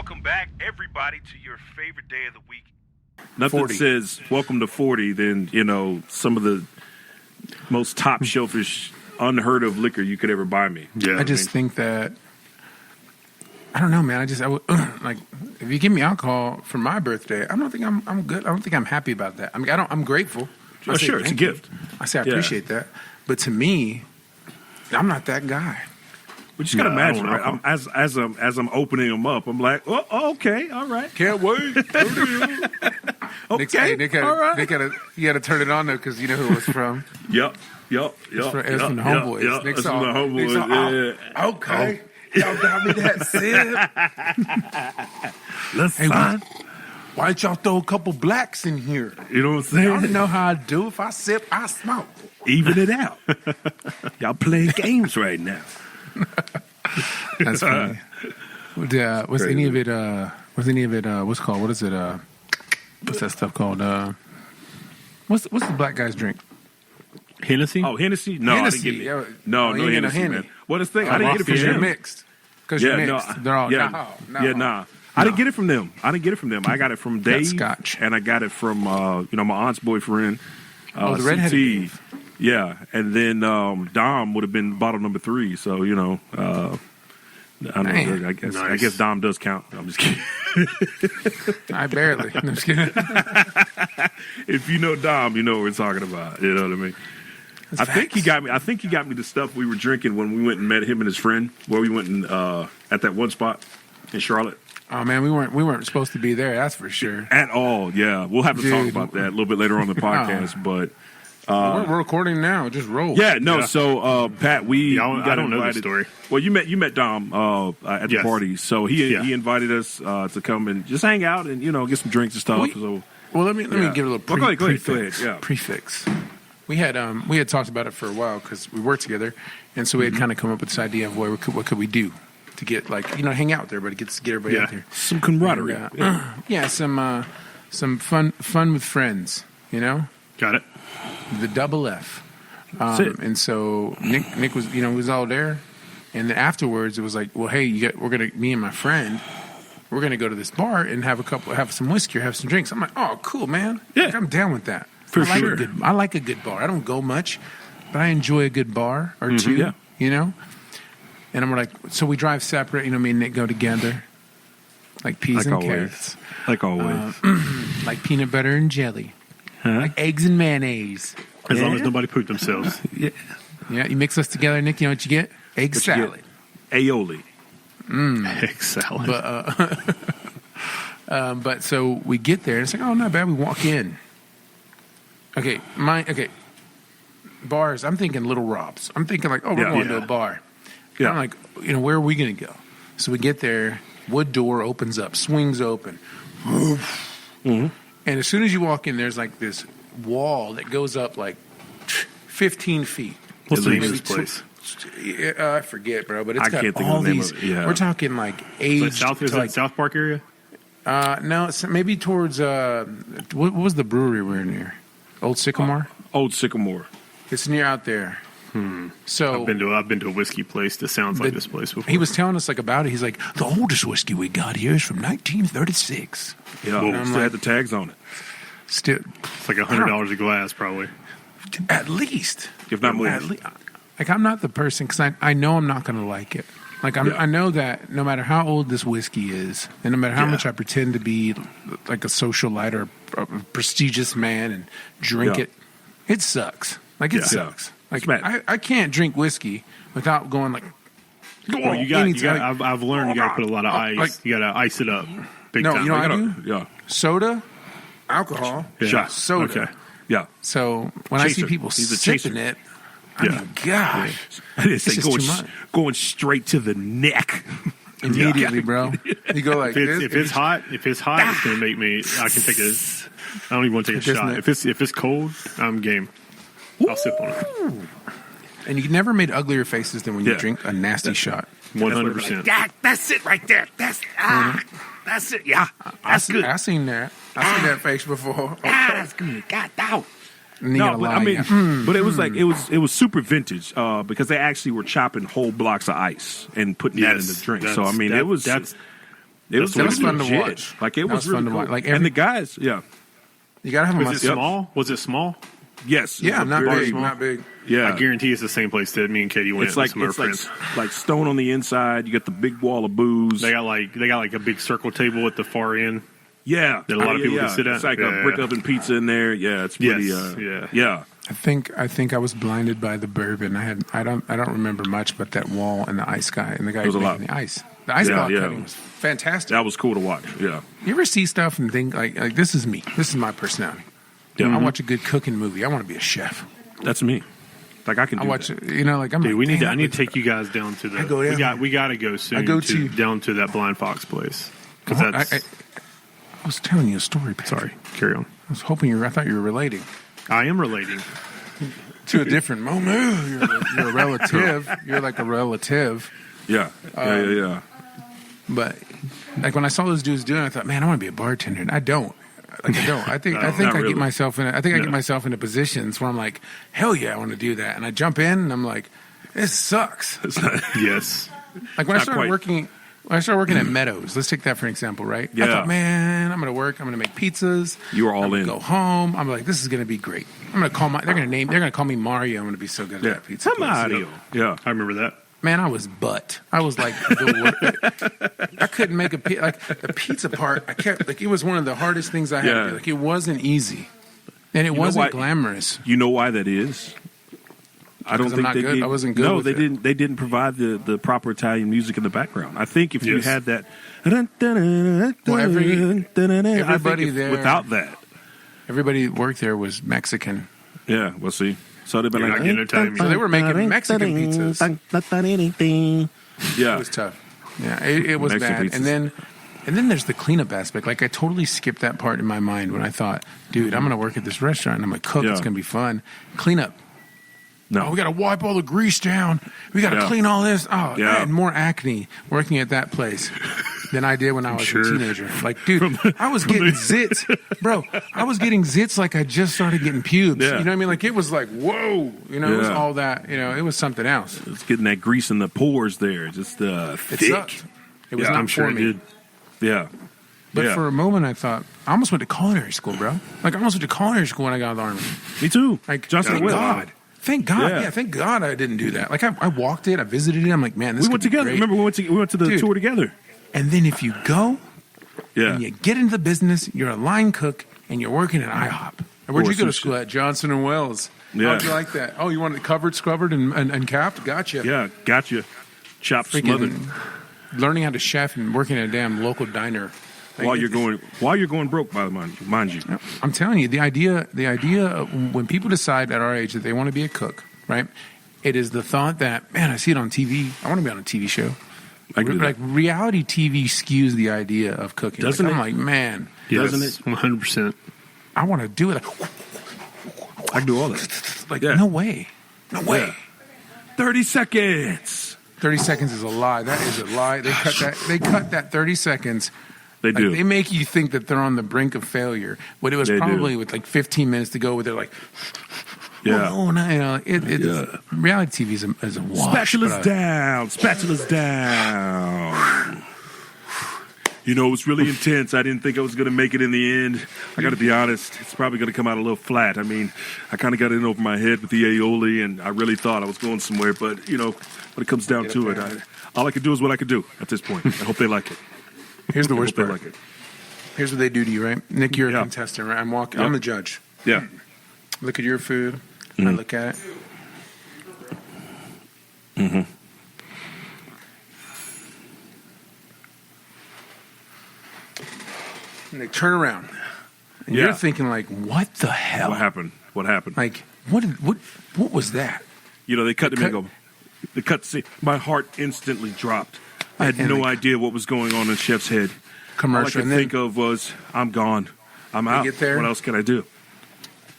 Welcome back, everybody, to your favorite day of the week. Nothing 40. says welcome to 40 than, some of the most top shelfish, unheard of liquor you could ever buy me. Yeah, I just think that I don't know, man. I would like if you give me alcohol for my birthday, I don't think I'm good. I don't think I'm happy about that. I mean, I'm grateful. Oh, sure, it's a gift. I say I appreciate that, but to me, I'm not that guy. We just gotta imagine, right? As I'm opening them up, I'm like, oh, okay, all right. Can't wait. Okay, Nick all right. you got to turn it on though because you know who it was from. Yep. It's from the Homeboys. Yep. Nick's That's from the all, Nick's all, Homeboys. okay. Y'all got me that sip. Let's Hey, sign. why don't y'all throw a couple blacks in here? You know what I'm Y'all saying? know how I do. If I sip, I smoke. Even it out. Y'all playing games right now. That's funny. Was any of it? What's it called? What is it? What's that stuff called? What's the black guy's drink? Hennessy? Oh, Hennessy? No, Hennessy. I didn't get Yeah. it. No, you no ain't get no Hennessy, Henny. man. Well, this thing, I didn't get it from Because you're them. mixed. Because you're mixed. They're all, no. I didn't get it from them. I got it from Dave. Scotch. And I got it from, my aunt's boyfriend. The redheaded CT. Dave. Yeah. And then Dom would have been bottle number 3. So, I don't know. I guess Dom does count. I'm just kidding. I barely. I'm just kidding. If you know Dom, you know what we're talking about. You know what I mean? I think he got me the stuff we were drinking when we went and met him and his friend, where we went and at that one spot in Charlotte. Oh man, we weren't supposed to be there. That's for sure. At all, yeah. We'll have to talk about that a little bit later on in the podcast. But we're recording now. Just roll. yeah, no. Yeah. So Pat, I don't know this story. Well, you met Dom at the party, so he invited us to come and just hang out and get some drinks and stuff. Well, let me give a little go ahead. prefix. Yeah. Prefix. We had talked about it for a while because we worked together, and so we had kind of come up with this idea of what could we do to get hang out with everybody, get everybody out there, some camaraderie, some fun with friends, Got it. the double F. And so Nick was was all there, and then afterwards it was like, well, hey, me and my friend. We're gonna go to this bar and have some whiskey or have some drinks. I'm like, oh, cool, man. Yeah, I'm down with that. For sure. I like a good bar. I don't go much, but I enjoy a good bar or two. Yeah. And I'm like, so we drive separate. Me and Nick go together, like peas and carrots, like always, like peanut butter and jelly, like eggs and mayonnaise. As long as nobody pooped themselves. Yeah. Yeah, you mix us together, Nick. You know what you get? Egg salad. Aioli. Egg salad. But so we get there, and it's like, oh, not bad. We walk in. Okay, bars. I'm thinking Little Rob's. I'm thinking like, oh, we're going to a bar. Yeah. I'm like, where are we going to go? So we get there. Wood door opens up, swings open, and as soon as you walk in, there's like this wall that goes up like 15 feet. What's the name of this place? I forget, bro, but it's got can't think all of the name these. of it. Yeah. We're talking like aged. Is that South Park area? No, it's maybe towards what was the brewery we're near? Old Sycamore. Old Sycamore. It's near out there. So I've been to a whiskey place that sounds like this place before. He was telling us about it. He's like, the oldest whiskey we got here is from 1936. Yeah, still had the tags on it. Still, it's like $100 a glass, probably. At least, if not more. Like I'm not the person because I know I'm not going to like it. Like I know that no matter how old this whiskey is, and no matter how much I pretend to be like a socialite or a prestigious man and drink it, it sucks. Like it sucks. Like I can't drink whiskey without going like. Well, I've learned you got to put a lot of ice. You got to ice it up. Big time. You know what I do? Yeah. Soda, alcohol, shot, soda. Okay. Yeah. So when I see people sipping it. I mean, gosh. It's like going straight to the neck. Immediately, bro. You go like this. If it's hot, it's going to make me, I can take I don't even want to take a shot. If it's cold, I'm game. I'll sip on it. And you never made uglier faces than when you drink a nasty shot. 100%. That's it right there. That's it. Yeah, that's good. I seen that. I seen that face before. That's good. Got out. No, but I mean, but it was like it was super vintage because they actually were chopping whole blocks of ice and putting that in the drink. So I mean, it was It was fun to legit. watch. Like, it That was was fun really to watch. cool. Like, and the guys, yeah. You gotta have a Was it small? Was it small? Yes. Yeah, It was not very big, small. not big. Yeah. I guarantee it's the same place that me and Katie went. It's like with some of our friends. like stone on the inside. You got the big wall of booze. They got like a big circle table at the far end. Yeah, that a lot of people can sit at. It's like Yeah. a brick oven pizza in there. Yeah, it's pretty. Yes. Yeah. I think I was blinded by the bourbon. I don't remember much, but that wall and the ice guy and the guy There was a making lot. the ice. The ice Yeah, block yeah. cutting was fantastic. That was cool to watch. Yeah, You ever see stuff and think like this is me. This is my personality. Yeah. I watch a good cooking movie. I want to be a chef. that's me. Like I can. I Do watch that. it. Like I'm. Dude, like, we need to. "Damn, I need to take you guys down to the. I go down. We got to go soon. I go down to that Blind Fox place because that's. I was telling you a story. Patrick. Sorry, carry on. I was hoping I thought you were relating I am relating. to a different moment. You're a relative. You're like a relative. Yeah, yeah. But like when I saw those dudes doing it, I thought, man, I want to be a bartender. And I don't. I don't. I think No, I not get really. myself in. I get myself into positions where I'm like, hell yeah, I want to do that. And I jump in and I'm like, this sucks. Yes. Like when I not started quite. working. When I started working at Meadows, let's take that for an example, right? I Yeah. thought, man, I'm going to work. I'm going to make pizzas. You were all I'm gonna in. Go home. I'm like, this is going to be great. I'm going to call They're going to call me Mario. I'm going to be so good at Yeah, that pizza. place. Mario. Yeah, I remember that. Man, I was butt. I was like, I couldn't make the pizza part. I kept it was one of the hardest things I had to Yeah. do. Like it wasn't easy, and it know wasn't why- glamorous. You know why that is? I don't Because I'm think not they good? gave- I wasn't good No, with they it. didn't. They didn't provide the proper Italian music in the background. I think if you Yes. had that, everybody there- without that, Everybody that worked there was Mexican, yeah. We'll see. So they've been You're like, not getting Italian so they were making Mexican pizzas. Yeah, It was tough. Yeah, it was Mexican bad. pizzas. And then there's the cleanup aspect. Like I totally skipped that part in my mind when I thought, dude, I'm going to work at this restaurant. I'm going to cook. Yeah. It's going to be fun. Cleanup. no, Oh, we got to wipe all the grease down. We got to Yeah. clean all this. Oh, Yeah. I had more acne working at that place than I did when I was sure. a teenager. Like, dude, I was getting zits. Bro, I was getting zits like I just started getting pubes. Yeah. You know what I mean? Like, it was like, whoa. It was Yeah. all that. It was something else. it's getting that grease in the pores there. Just It thick. sucked. It was Yeah, not I'm sure for it me. did. Yeah, But yeah. for a moment, I thought, I almost went to culinary school, bro. Like, I almost went to culinary school when I got out of the Army. Me too. Like, Johnson thank Will. God. Thank God. Yeah. Yeah, thank God I didn't do that. Like, I walked it. I visited it. I'm like, man, this We could went be together. great. Remember, we went to the Dude. tour together. And then if you go Yeah, and you get into the business, you're a line cook, and you're working at IHOP. And where'd Or you go to sushi. school at? Johnson and Wells. Yeah. How'd you like that? Oh, you wanted it covered, scrubbered, and capped? Gotcha. yeah, gotcha. Chopped, Freaking smothered. learning how to chef and working at a damn local diner. Like, While you're going broke, by the mind you. I'm telling you, the idea of when people decide at our age that they want to be a cook, right? It is the thought that, man, I see it on TV. I want to be on a TV show. I can do Like that. reality TV skews the idea of cooking. Doesn't Like, it? I'm like, man, Doesn't Yes, it? 100%. I want to do it. I can do all that. Like, Yeah. no way. No way. Yeah. 30 seconds. 30 seconds is a lie. That is a lie. They cut that 30 seconds. They Like, do. they make you think that they're on the brink of failure. But it was They do. probably with like 15 minutes to go where they're like, Yeah. oh, no, Yeah. reality TV is a wash. Spatulas but, down. Spatulas down. You know, it was really intense. I didn't think I was going to make it in the end. I got to be honest. It's probably going to come out a little flat. I mean, I kind of got in over my head with the aioli, and I really thought I was going somewhere. But, when it comes down to it, all I can do is what I can do at this point. I hope they like it. Here's the I worst hope they part. like it. Here's what they do to you, right? Nick, you're a Yeah. contestant, right? I'm walking. Yep. I'm the judge. Yeah. Look at your food. I Mm-hmm. look at it. And they turn around, and Yeah. you're thinking like, "What the hell? What happened? What happened? Like, what was that?" They cut to me cut- and go, the cut to see. My heart instantly dropped. I had And no they- idea what was going on in Chef's head. All I Commercial, could and then think of was, I'm gone. I'm out. get there. What else can I do?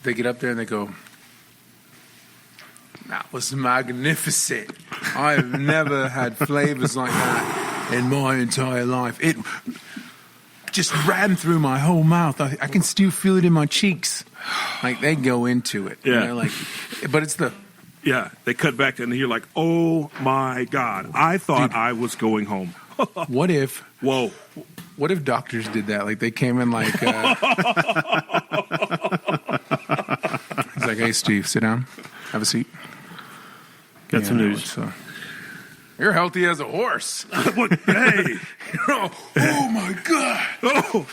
they get up there and they go, "That was magnificent. I have never had flavors like that in my entire life. It just ran through my whole mouth. I can still feel it in my cheeks." Like they go into it. Yeah. But it's the Yeah, they cut back and you're like, oh my God. I thought Dude. I was going home. what if Whoa. What if doctors did that? Like they came in like, he's like, hey, Steve, sit down, have a seat. Got some news. So you're healthy as a horse. Hey, Oh my God! oh,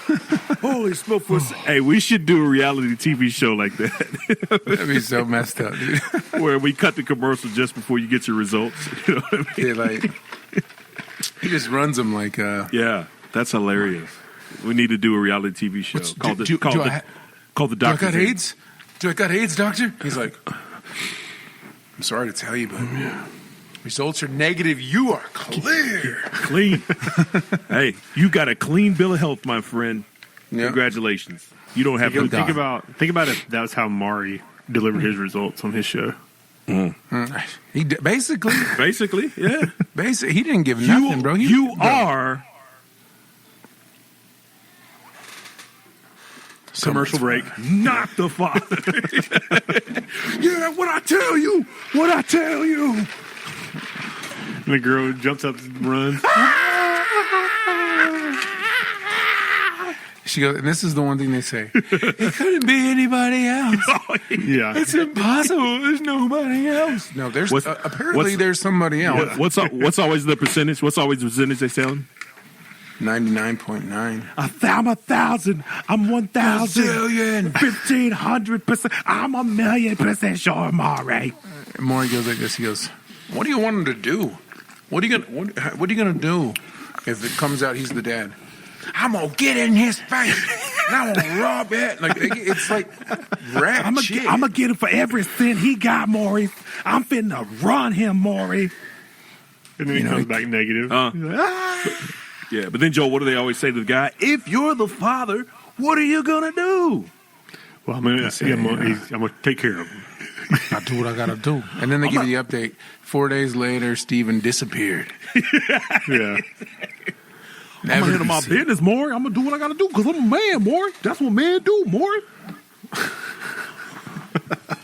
holy smoke! Hey, we should do a reality TV show like that, That'd be so messed up, dude. where we cut the commercial just before you get your results. You know what I mean? Yeah, like he just runs them like. Yeah, that's hilarious. We need to do a reality TV show called the Do I Doctor. got AIDS? Do I got AIDS, doctor? He's like, I'm sorry to tell you, but results are negative. You are clear. Clean. Hey, you got a clean bill of health, my friend. Yeah. Congratulations. You don't have to Think about if that was how Maury delivered his results on his show. He basically, yeah. he didn't give nothing, bro. You are. Commercial break. Not the father. Yeah, what I tell you. And the girl jumps up and runs. She goes, and this is the one thing they say. It couldn't be anybody else. Yeah. It's impossible. There's nobody else. No, there's apparently there's somebody else. What's always the percentage? What's always the percentage they sell them? 99.9. I'm 1,000. I'm 1,000. Zillion. 1,500%. I'm 1,000,000% sure, Maury. And Maury goes like this. He goes, "What do you want him to do? What are you gonna do if it comes out he's the dad? I'm gonna get in his face. And I'm gonna rub it. Like it's like rap shit. I'm gonna get him for every cent he got, Maury. I'm finna run him, Maury. And then he comes back negative. Yeah, but then, Joe, what do they always say to the guy? If you're the father, what are you going to do? Well, I'm gonna take care of him. I do what I gotta do. And then they give you the update. 4 days later, Steven disappeared. Yeah. I'm going to handle my business, Maury. I'm going to do what I got to do because I'm a man, Maury. That's what men do, Maury.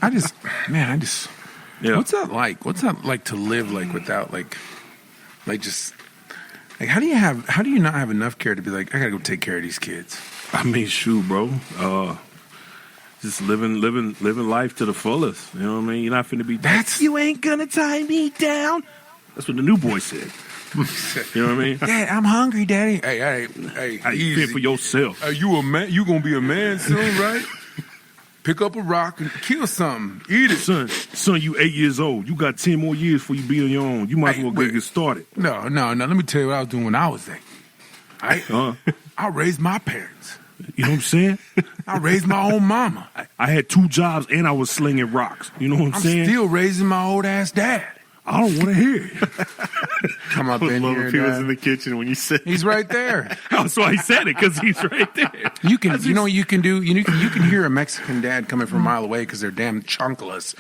I just. Yeah. What's that like? What's that like to live like without just. Like, how do you not have enough care to be like, I gotta go take care of these kids? I mean, shoot, bro. Just living life to the fullest. You know what I mean? You're not finna be. You ain't gonna tie me down. That's what the new boy said. You know what I mean? Dad, I'm hungry, Daddy. Hey, You fend for yourself. Are you a man? You gonna be a man soon, right? Pick up a rock and kill something. Eat it. Son, you 8 years old. You got 10 more years before you be on your own. You might as well get started. No. Let me tell you what I was doing when I was 8. I raised my parents. You know what I'm saying? I raised my own mama. I had 2 jobs and I was slinging rocks. You know what I'm saying? I'm still raising my old ass dad. I don't want to hear it. Come up in here. He was in the kitchen when you said he's right there. That's why he said it, because he's right there. You can hear a Mexican dad coming from a mile away because they're damn chunkless.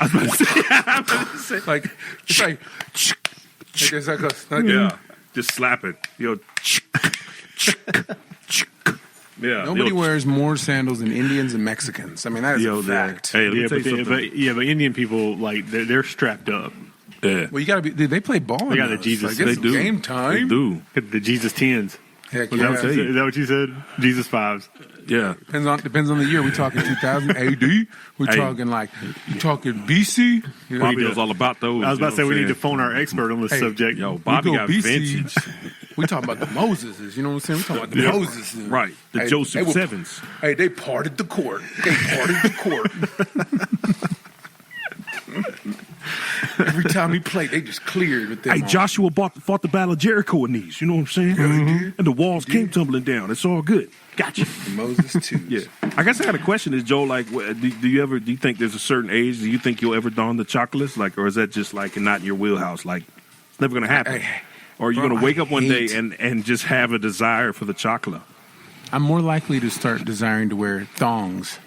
Like yeah, just slap it. Yeah. Nobody wears more sandals than Indians and Mexicans. I mean, that is a fact. Hey, let me tell you something. But Indian people, like, they're strapped up. Yeah. Well, you got to be. They play ball. They got the Jesus. Like, they do. Game time. They do. The Jesus 10s. Heck Is yeah. that what you said? Jesus 5s. Yeah. Depends on the year. We talking 2000 AD. We talking BC. Bobby knows all about those. I was about to say we need to phone our expert on this subject. Yo, Bobby got vintage. We talking about the Moseses. You know what I'm saying? We talking about the Moseses. Right. The Joseph Sevens. Hey, they parted the court. Every time he played, they just cleared with them. Hey, Joshua fought the Battle of Jericho in these. You know what I'm saying? Mm-hmm. And the walls came tumbling down. It's all good. Gotcha. Moses too. Yeah. I guess I got a question. Is Joe like? Do you think there's a certain age? Do you think you'll ever don the chocolates? Like, or is that just like not in your wheelhouse? Like, it's never gonna happen. Or are you gonna wake up one day and just have a desire for the chocolate? I'm more likely to start desiring to wear thongs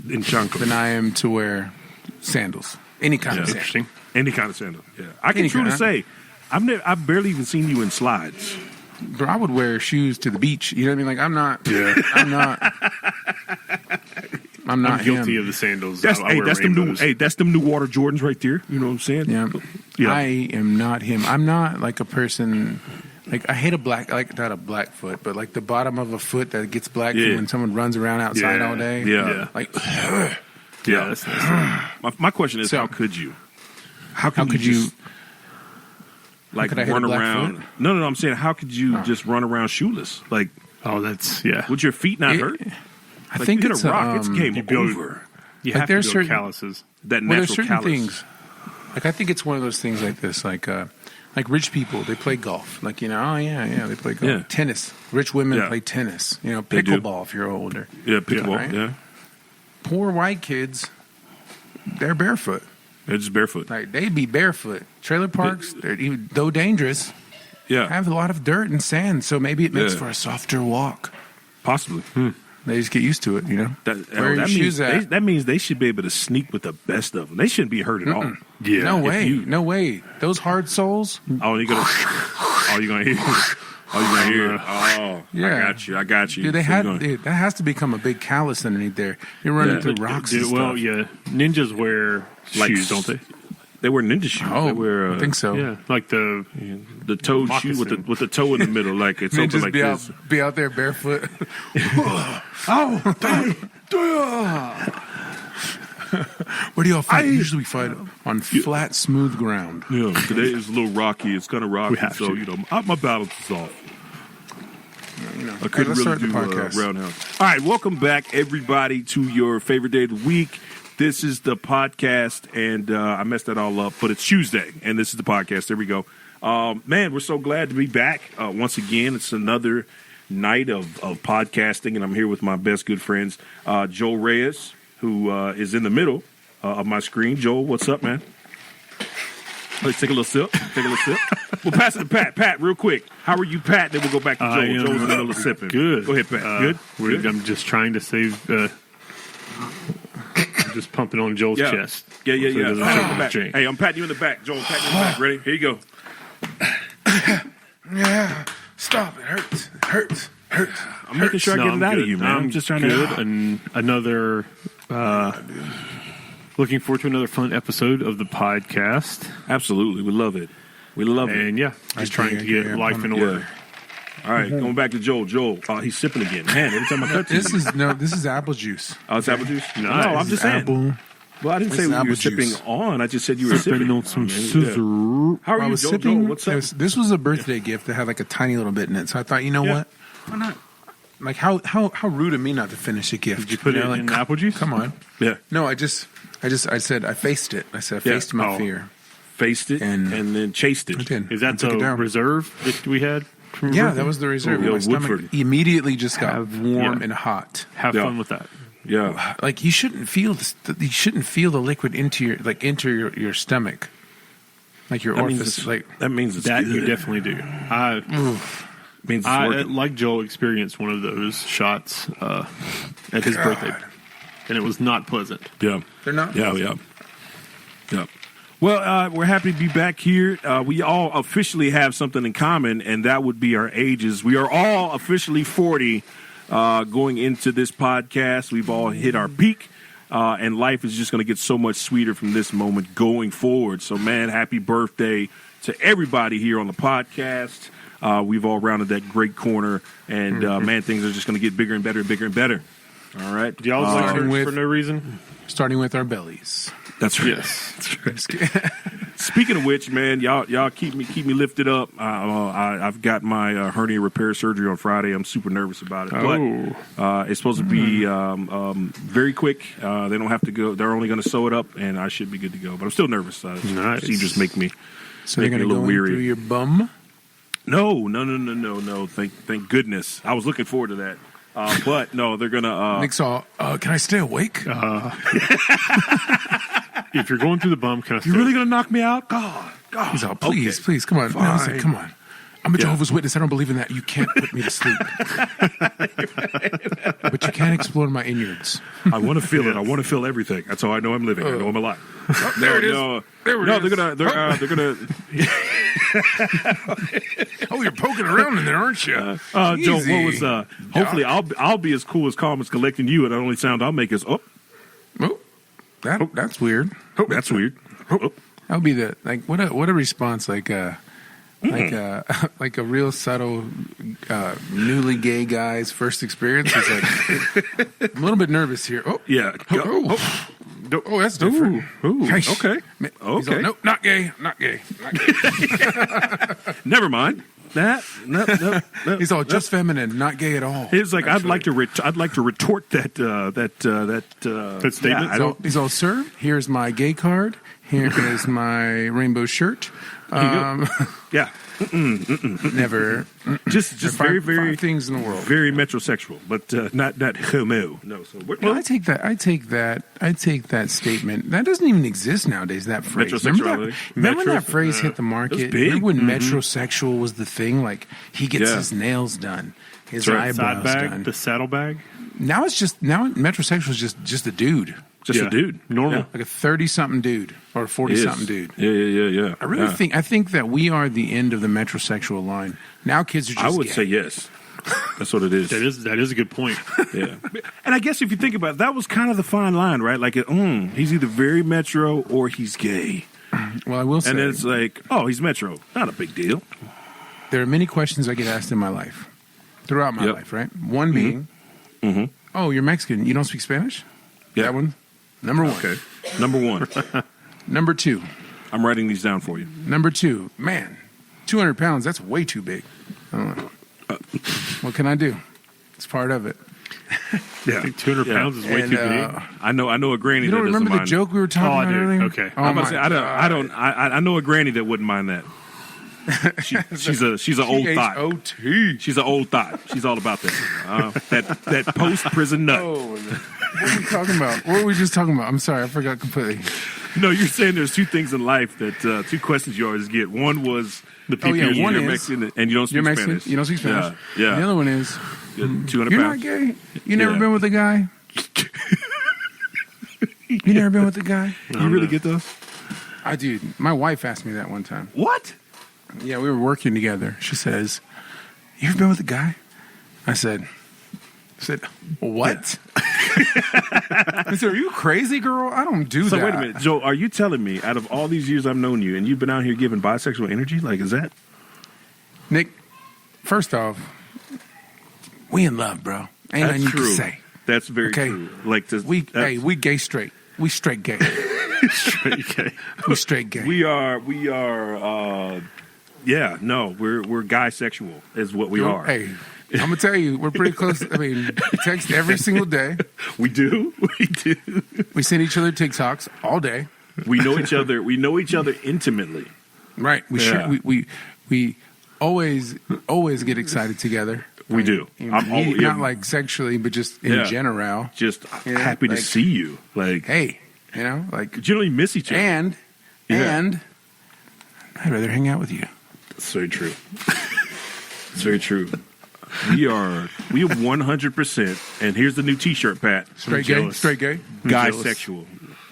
in chocolate than I am to wear sandals. Any kind of sandal. Any kind of sandal. Yeah. I can truly say, I've barely even seen you in slides. Bro, I would wear shoes to the beach. You know what I mean? Like, I'm not guilty him. of the sandals. That's them new water Jordans right there. You know what I'm saying? Yeah. I am not him. I'm not like a person. Like I hate not a black foot, but like the bottom of a foot that gets black Yeah. when someone runs around outside all day. Yeah. Like Yeah. That's My question is, So- how could you? How how could could you you? just, like could I hit a run black around? foot? No, I'm saying, how could you just run around shoeless? Like, that's would your feet not It- hurt? I Like, think you hit it's a rock, it's game you build- over. you Like, have to there's build certain- calluses. That Well, there's natural certain callus. things. Like I think it's one of those things like this, like rich people they play golf, like they play golf, Yeah. tennis. Rich women Yeah. play tennis, They do. pickleball if you're older. Yeah, pickleball. right? Yeah, Poor white kids, they're barefoot. they're just barefoot. Like they be barefoot. Trailer parks, they're even though dangerous, Yeah, have a lot of dirt and sand, so maybe it makes Yeah. for a softer walk. possibly. They just get used to it, Where are your shoes at? That means they should be able to sneak with the best of them. They shouldn't be hurt at all. Yeah. No if way, you- no way. Those hard soles, Oh, you're gonna hear. Oh, you're gonna hear. Oh, Yeah. I got you. dude, So you're gonna- that has to become a big callus underneath there. You're running Yeah. through rocks and Well, stuff. yeah. Ninjas wear Like shoes, don't they? They wear ninja shoes. Oh, They wear, I think so. Yeah, like the the toe shoe with the toe in the middle, like it's open Ninjas like be this. be out there barefoot. Where do y'all fight? Usually we fight on flat, smooth ground. Yeah, today is a little rocky. It's kind of rocky, We have so to. my balance is off. I couldn't let's really start the do podcast. roundhouse. All right, welcome back, everybody, to your favorite day of the week. This is the podcast, and I messed that all up, but it's Tuesday, and this is the podcast. There we go. Man, we're so glad to be back once again. It's another night of podcasting, and I'm here with my best good friends, Joel Reyes, who is in the middle of my screen. Joel, what's up, man? Let's take a little sip. We'll pass it to Pat. Pat, real quick. How are you, Pat? Then we'll go back to Joel. Joel's in the middle of sipping. Good. Go ahead, Pat. Good? Good? I'm just trying to save. I'm just pumping on Joel's chest. Yeah. So he doesn't Pat in choke the back. drink. Hey, I'm patting you in the back. Joel, pat you in the back. Ready? Here you go. Yeah, stop. It hurts. I'm making sure I get it out of you, man. I'm just trying good. to. And another. Looking forward to another fun episode of the podcast. Absolutely. We love it. And yeah, just trying to get life in order. All right, going back to Joel. Joel, he's sipping again. Man, every time I cut to This is apple juice. Oh, it's apple juice? No, Nice. I'm just saying. Apple. Well, I didn't say It's you were apple sipping juice. on. I just said you were sipping on some man. scissor. How are I you, was Joel? sipping. Joel, what's up? This was a birthday gift that had like a tiny little bit in it. So I thought, you know Yeah. what? Why not? Like how rude of me not to finish a gift. Did you put it in apple juice? Come on. Yeah. No, I said I faced it. I said I faced my Oh. fear. Faced it and then chased it. I did. Is I that took it the down. reserve that we had? From Yeah, River? that was the reserve. Oh, My stomach Woodford. immediately just got warm yeah. and hot. Have Yeah. fun with that. Yeah. Like you shouldn't feel this. You shouldn't feel the liquid into your stomach, like your That means orifice. it's, Like that means it's That good. you definitely do. means it's I working. like Joel experienced one of those shots at his birthday, and it was not pleasant. Yeah. they're not. Yeah. Well, we're happy to be back here. We all officially have something in common, and that would be our ages. We are all officially 40 going into this podcast. We've all hit our peak, and life is just going to get so much sweeter from this moment going forward. So, man, happy birthday to everybody here on the podcast. We've all rounded that great corner, and, man, things are just going to get bigger and better and bigger and better. All right? Do y'all like Starting church with- for no reason? Starting with our bellies. That's right. Yes. Speaking of which, man, y'all keep me lifted up. I've got my hernia repair surgery on Friday. I'm super nervous about it, but it's supposed to be very quick. They don't have to go. They're only going to sew it up, and I should be good to go. But I'm still nervous. Nice. Procedures make me So make they're me going a to little go weary. in through your bum. No. Thank goodness. I was looking forward to that. But no, they're gonna. Nick's all, can I stay awake? If you're going through the bum, can I? You really gonna knock me out? God. He's all, please, Okay. please, come on. No, he's like, Fine. come on. I'm a Jehovah's Witness. I don't believe in that. You can't put me to sleep. But you can't explore my innards. I want to feel it. I want to feel everything. That's how I know I'm living. I know I'm alive. There it is. No, There it no, is. they're gonna. Oh, you're poking around in there, aren't you? Joe, Easy. what was? Hopefully, I'll be as cool as calm as collecting you, and the only sound I'll make is Oh, that's weird. That's weird. That would be what a response. Like like a real subtle, newly gay guy's first experience. He's like, I'm a little bit nervous here. Oh, Yeah. oh, that's different. Ooh, Gosh. okay. He's Okay. all, nope, not gay, not gay. Not gay. Never mind. No. He's all just feminine, not gay at all. It's like I'd like to retort that statement. I don't. He's all, sir, here's my gay card. Here is my rainbow shirt. Yeah. Never. Just very five things in the world. very metrosexual, but not homo. No. So Well, I take that statement. That doesn't even exist nowadays. That phrase. Metrosexuality. Remember when that phrase hit the It was market? big. Remember when metrosexual was the thing? Like he gets Yeah. his nails done, his That's right. Side eyebrows bag, done. the saddle bag. Now metrosexual is just a dude, just Yeah. a dude, Normal. like a 30-something dude or a 40-something dude. Yeah. I really think that we are the end of the metrosexual line. Now kids are just I would gay. say yes. That's what it is. That is a good point. Yeah. And I guess if you think about it, that was kind of the fine line, right? Like, he's either very metro or he's gay. Well, I will say And then it's like, oh, he's metro. Not a big deal. there are many questions I get asked in my life, throughout my Yep. life, right? One being, oh, you're Mexican. You don't speak Spanish? Yeah. That one? Number one. Okay. Number one. Number two. I'm writing these down for you. Number two. Man, 200 pounds, that's way too big. I don't know. What can I do? It's part of it. Yeah. I think 200 pounds is way And, too big. I know a granny you that don't doesn't remember the mind. joke we were talking Oh, I about do. earlier? Okay. Oh, I'm about my to say, I know a granny that wouldn't mind that. She's an old thought. T. She's an old thought. She's all about that. That post prison nut. Oh, what were we talking about? What were we just talking about? I'm sorry, I forgot completely. No, you're saying there's two things in life that two questions you always get. One was the people yeah, one you're is- Mexican and you don't speak You're Mexican. Spanish. You don't speak Spanish. Yeah. The other one is, 200 you're pounds. not gay. You never Yeah. been with a guy. You never been with a guy. You really get those? I do. My wife asked me that one time. What? Yeah, we were working together. She says, "You ever been with a guy?" I said, "What?" I said, "Are you crazy, girl? I don't do So that." wait a minute, Joe. Are you telling me, out of all these years I've known you, and you've been out here giving bisexual energy, like is that? Nick. First off, we in love, bro. Ain't nothing you can say. That's very Okay. true. Like this, We gay straight. We straight gay. okay. We straight gay. We are. Yeah. No, we're guy sexual is what we are. Hey, I'm gonna tell you, we're pretty close. I mean, we text every single day. We do. We do. We send each other TikToks all day. We know each other. We know each other intimately. Right. We Yeah. sure we always get excited together. We do. Not like sexually, but just in Yeah. general. Just Yeah, happy to like- see you. Like, Hey, like generally miss each other. and I'd rather hang out with you. That's very true. It's very true. We are 100%. And here's the new T-shirt, Pat. Straight gay. jealous. Straight gay. Guy jealous. sexual.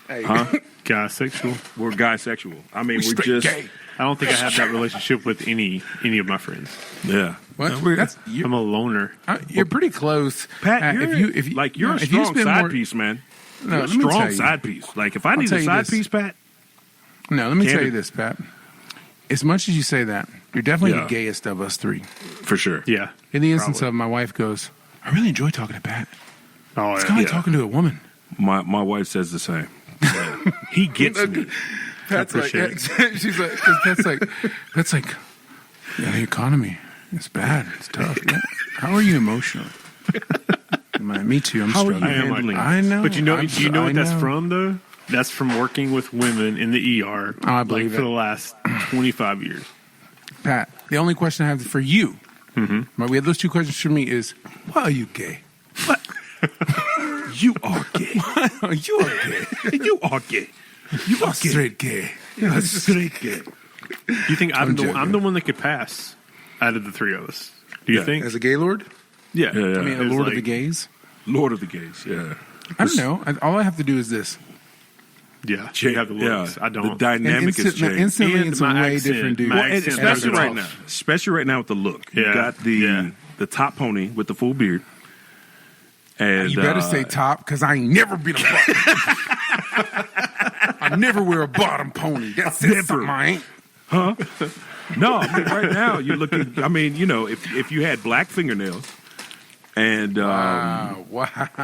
Hey. Huh? Guy sexual. We're guy sexual. I mean, We we're straight just gay. I don't think I have that relationship with any of my friends. yeah. What? That's I'm a loner. you're pretty close, Pat, you're, if you like you're no, a if you strong spend side more- piece, man. No, You're a let me tell strong you. side piece. Like if I need tell a you side this. piece, Pat. No, let me tell Candid- you this, Pat. As much as you say that, you're definitely Yeah. the gayest of us three. For sure. Yeah. In the instance Probably. of my wife goes, I really enjoy talking to Pat. Oh, It's yeah. kind of like Yeah. talking to a woman. My wife says the same. He gets me. Pat's like, appreciate she's like, 'cause Pat's like, yeah, the economy is bad. It's tough. Yeah. How are you emotionally? Me too. I'm How are you struggling. handling? I know. But do you know I what that's know. from, though? That's from working with women in the ER Oh, I believe for it. the last 25 years. Pat, the only question I have for you, we have those two questions for me is, why are you gay? You are gay. You are gay. You are gay. You are straight gay. You're straight gay. Do you think I'm joking. the one that could pass out of the three of us? Do you Yeah. think? As a gay lord? Yeah. Yeah, yeah. I mean, a It's lord of like- the gays? Lord of the gays. Yeah. I don't know. All I have to do is this. Yeah. You have the looks. I The don't. dynamic has changed. Instantly, And it's a my way accent, different dude. my Well, and accent especially throws it right off. now. Especially right now with the look. You Yeah. got Yeah. the top pony with the full beard. And You better say top, because I ain't never been a bottom. I never wear a bottom pony. That's Never. something I ain't. huh? No, I mean, right now you're looking. I mean, if you had black fingernails, and wow,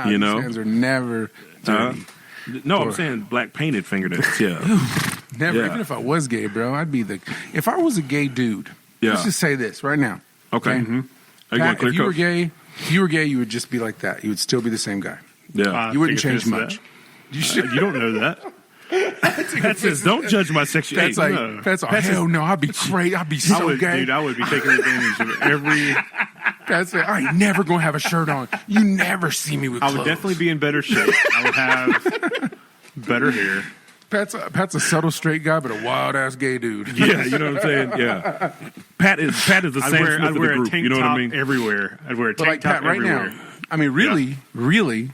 you know, these hands are never dirty. No, I'm saying black painted fingernails. Yeah, never. Yeah. Even if I was gay, bro, I'd be if I was a gay dude. Yeah. Let's just say this right now. Okay. Mm-hmm. Pat, if you were gay, you would just be like that. You would still be the same guy. Yeah, you wouldn't change much. You don't know that. That says don't judge my sexuality. That's hell no. I'd be crazy. I'd be so gay. Dude, I would be taking advantage of every. That's it. I ain't never gonna have a shirt on. You never see me with clothes. I would definitely be in better shape. I would have better hair. Pat's a subtle straight guy, but a wild ass gay dude. Yeah, you know what I'm saying. Yeah, Pat is the same. I'd wear a tank you know top what I mean? everywhere. I'd wear a But tank like top Pat, right everywhere. now, I mean, really,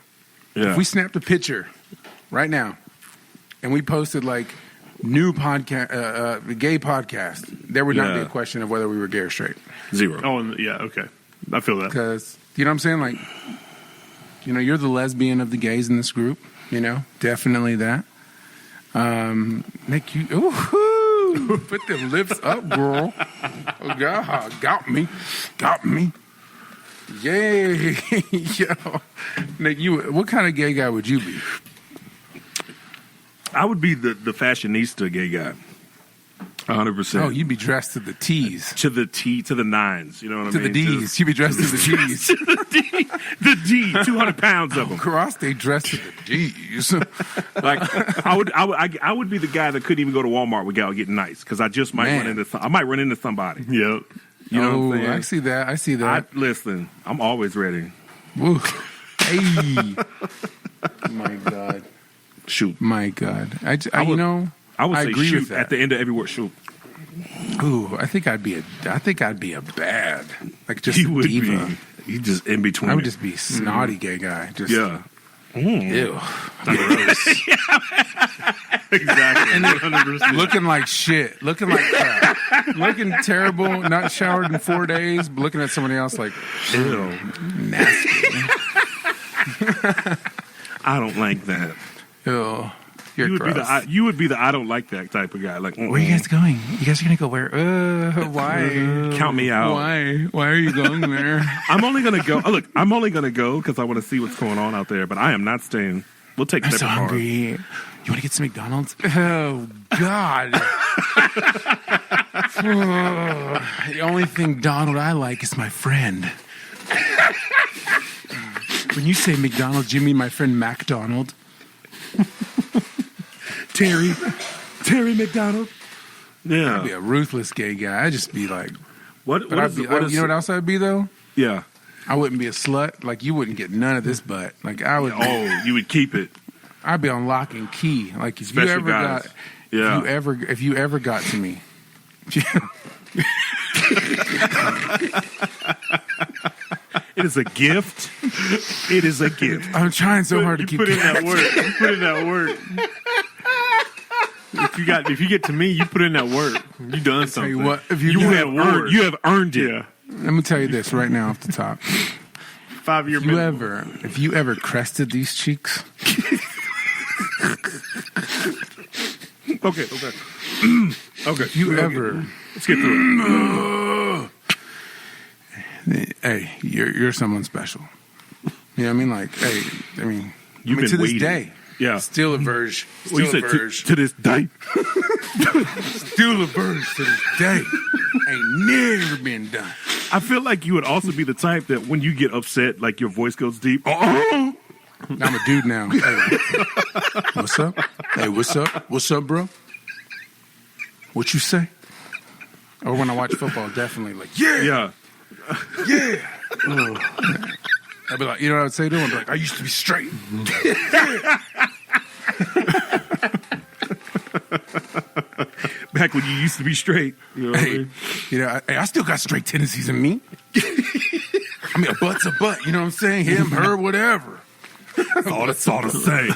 Yeah. if we snapped a picture right now and we posted like new podcast, gay podcast, there would not be a question of whether we were gay or straight. Zero. Oh, and yeah, okay. I feel that. Because, you know what I'm saying? Like, you're the lesbian of the gays in this group. Definitely that. Make you, ooh, put them lips up, girl. Oh, God, got me. Yay. Yo. Nick, what kind of gay guy would you be? I would be the fashionista gay guy. 100%. Oh, you'd be dressed to the T's. To the nines. You know what I To mean? the D's. You'd be dressed to the D's. The D. 200 pounds of them. Cross, they dressed to the D's. Like I would be the guy that couldn't even go to Walmart without getting nice because I just might run into somebody. Yep. You know what I'm saying? I see that. Listen, I'm always ready. Woo. Hey. My God. Shoot. My God. I would say agree shoot with that. at the end of every word. Shoot. Ooh, I think I'd be a bad, like just You a would diva. be. You just in between. I would just be a snotty gay guy. Just Yeah. Ew. Gross. Exactly. 100%. Looking like shit. Looking like crap. Looking terrible. Not showered in 4 days. But looking at somebody else like, ew, nasty. I don't like that. Ew. You're You would be the I don't like that type of guy. Like, where are you guys going? You guys are gonna go where? Why? Count me out. Why are you going there? I'm only gonna go. Look, I'm only gonna go because I want to see what's going on out there. But I am not staying. We'll take. I'm so separate cars. hungry. You want to get some McDonald's? Oh God! The only thing Donald I like is my friend. When you say McDonald's, you mean my friend MacDonald? Terry McDonald. Yeah, I'd be a ruthless gay guy. I'd just be like, what you know what else I'd be though? Yeah. I wouldn't be a slut. Like you wouldn't get none of this butt. Like I would. Oh, you would keep it. I'd be on lock and key. Like if Special you ever guys. got, Yeah. if you ever got to me. It is a gift. It is a gift. I'm trying so hard to You keep put in count. that work. You put in that work. If you get to me, you put in that work. You done Tell something. you what, if You have earned it. Yeah. let me tell you this right now off the top. 5-year minimum. If you ever crested these cheeks, Okay. Okay. you ever, Let's get through it. hey, you're someone special. You know what I mean? Like, hey, You've been to this waiting. day, Yeah. still a verge. Well, you Still said a verge. to this day. Still a verge to this day. Ain't never been done. I feel like you would also be the type that when you get upset, like your voice goes deep. I'm a dude now. Hey, what's up? Hey, what's up? What's up, bro? What you say? Or when I watch football, definitely like, yeah. Yeah. I'd be like, you know what I would say to him? I'd be like, I used to be straight. Back when you used to be straight. You know what I Hey, mean? I still got straight tendencies in me. I mean, a butt's a butt. You know what I'm saying? Him, her, whatever. That's all to say.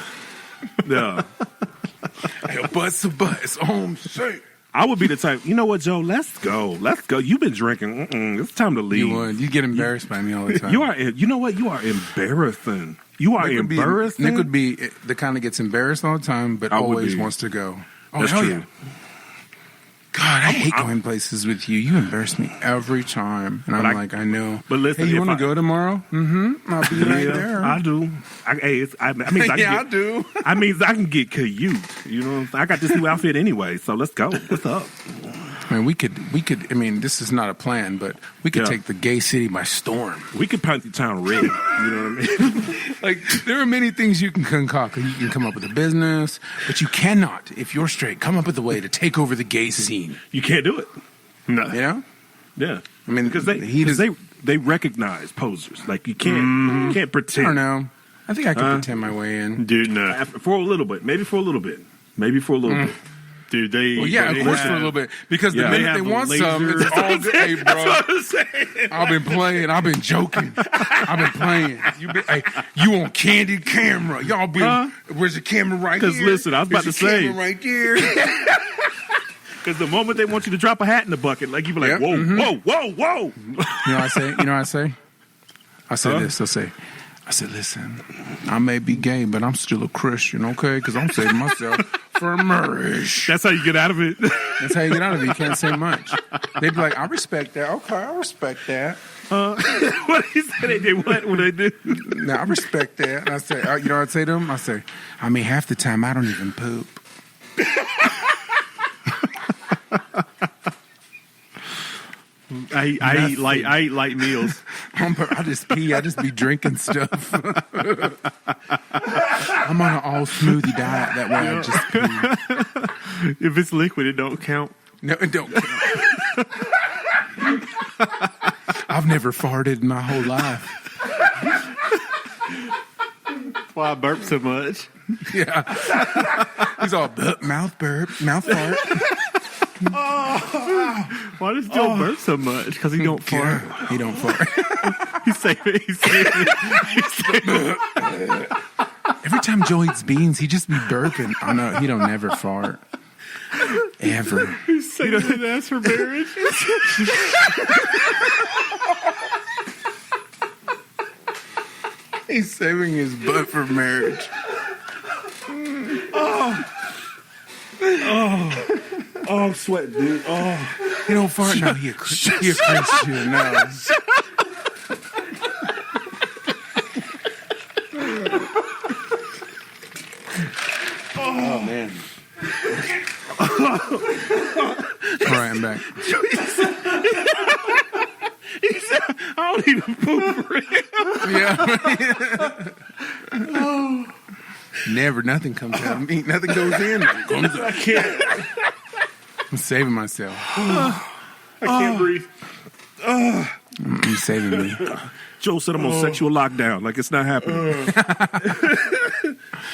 Yeah. Hey, a butt's a butt. It's home straight. I would be the type, you know what, Joe? Let's go. You've been drinking. It's time to leave. You would. You get embarrassed by me all the time. You know what? You are embarrassing. You are embarrassing. Nick would be the kind that gets embarrassed all the time, but I would always be. wants to go. Oh, That's hell true. yeah. God, I hate going places with you. You embarrass me every time. And I'm like, I know. But listen, hey, you want to go tomorrow? Mm-hmm. I'll be right there. I do. I mean, I do. I mean, I can get cute. You know what I'm saying? I got this new outfit anyway, so let's go. What's up? I mean, we could. I mean, this is not a plan, but we could take the gay city by storm. We could paint the town red. You know what I mean? Like, there are many things you can concoct. You can come up with a business, but you cannot, if you're straight, come up with a way to take over the gay scene. You can't do it. No. You know? Yeah. I mean, because they recognize posers. Like you can't pretend. I don't know. I think I can pretend my way in, dude. No, for a little bit, maybe for a little bit. Bit. Dude, well, yeah, of course, for a little bit. Because the minute they want some, it's all good. Hey, bro, I've been playing. I've been joking. I've been playing. You on candid camera. Y'all been, where's the camera right here? Because listen, I was about to say. Right there. Because the moment they want you to drop a hat in the bucket, like you be like, whoa. You know what I say? I say this. I said, listen, I may be gay, but I'm still a Christian, okay? Because I'm saving myself for marriage. That's how you get out of it. That's how you get out of it. You can't say much. They'd be like, I respect that. Okay, I respect that. What he said? They what when they do? No, I respect that. And I say, you know what I'd say to them? I say, I mean, half the time I don't even poop. I eat light meals. I just pee. I just be drinking stuff. I'm on an all smoothie diet. That way I just pee. If it's liquid, it don't count. No, it don't count. I've never farted in my whole life. That's why I burp so much. Yeah. He's all mouth fart. Why does Joe burp so much? Because he don't fart. He don't fart. He's saving. Every time Joe eats beans, he just be burping. Oh no, he don't never fart. Ever. He's saving his ass for marriage. He's saving his butt for marriage. Oh, I'm sweating, dude. Oh, he don't fart now. He a Christian now. Oh man. All right, I'm back. he said, I don't even poop for real. Yeah. Never, nothing comes out of me. Nothing goes in. Nothing comes out. I can't. I'm saving myself. I can't breathe. I'm saving me. Joe said I'm on sexual lockdown. Like it's not happening.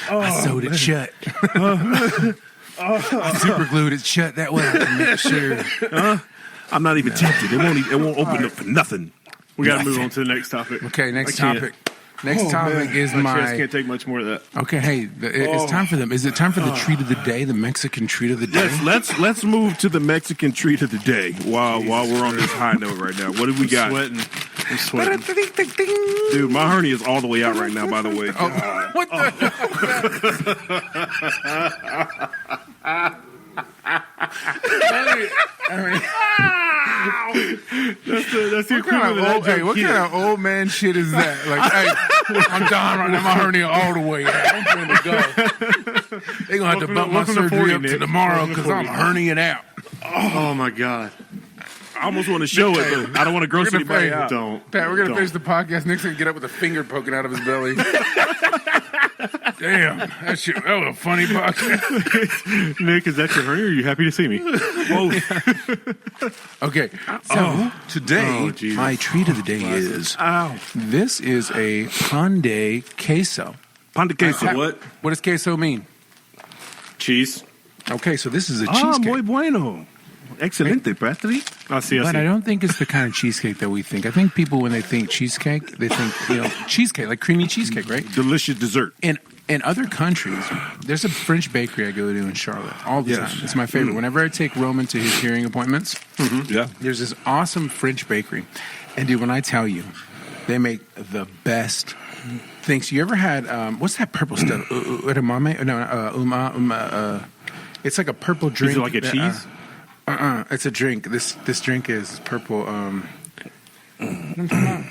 I sewed it shut. I super glued it shut. That way I can make sure. I'm not even tempted. It won't open up for nothing. We got to move on to the next topic. Okay, next topic. Next topic is I can't take much more of that. Okay, hey, it's time for them. Is it time for the treat of the day, the Mexican treat of the day? Yes, let's move to the Mexican treat of the day while we're on this high note right now. What do we got? I'm sweating. Dude, my hernia is all the way out right now, by the way. Oh, what the? That's the equivalent of that. What kind of old man shit is that? Like, hey, I'm dying right now. My hernia all the way out. I'm going to go. They're going to have to bump my surgery up to tomorrow because I'm herniaing out. Oh, my God. I almost want to show it, but I don't want to gross anybody out. Pat, we're going to finish the podcast. Nick's going to get up with a finger poking out of his belly. Damn, that was a funny podcast. Nick, is that your hernia or are you happy to see me? Okay, so today, my treat of the day is, this is a pan de queso. Pan de queso, what? What does queso mean? Cheese. Okay, so this is a cheesecake. Muy bueno. Excelente, Patrick. But I don't think it's the kind of cheesecake that we think. I think people, when they think cheesecake, they think, cheesecake, like creamy cheesecake, right? Delicious dessert. In other countries, there's a French bakery I go to in Charlotte all the time. It's my favorite. Whenever I take Roman to his hearing appointments, there's this awesome French bakery. And dude, when I tell you, they make the best things. You ever had, what's that purple stuff? Edamame? No, it's like a purple drink. Is it like a cheese? It's a drink. This drink is purple. What am I talking about?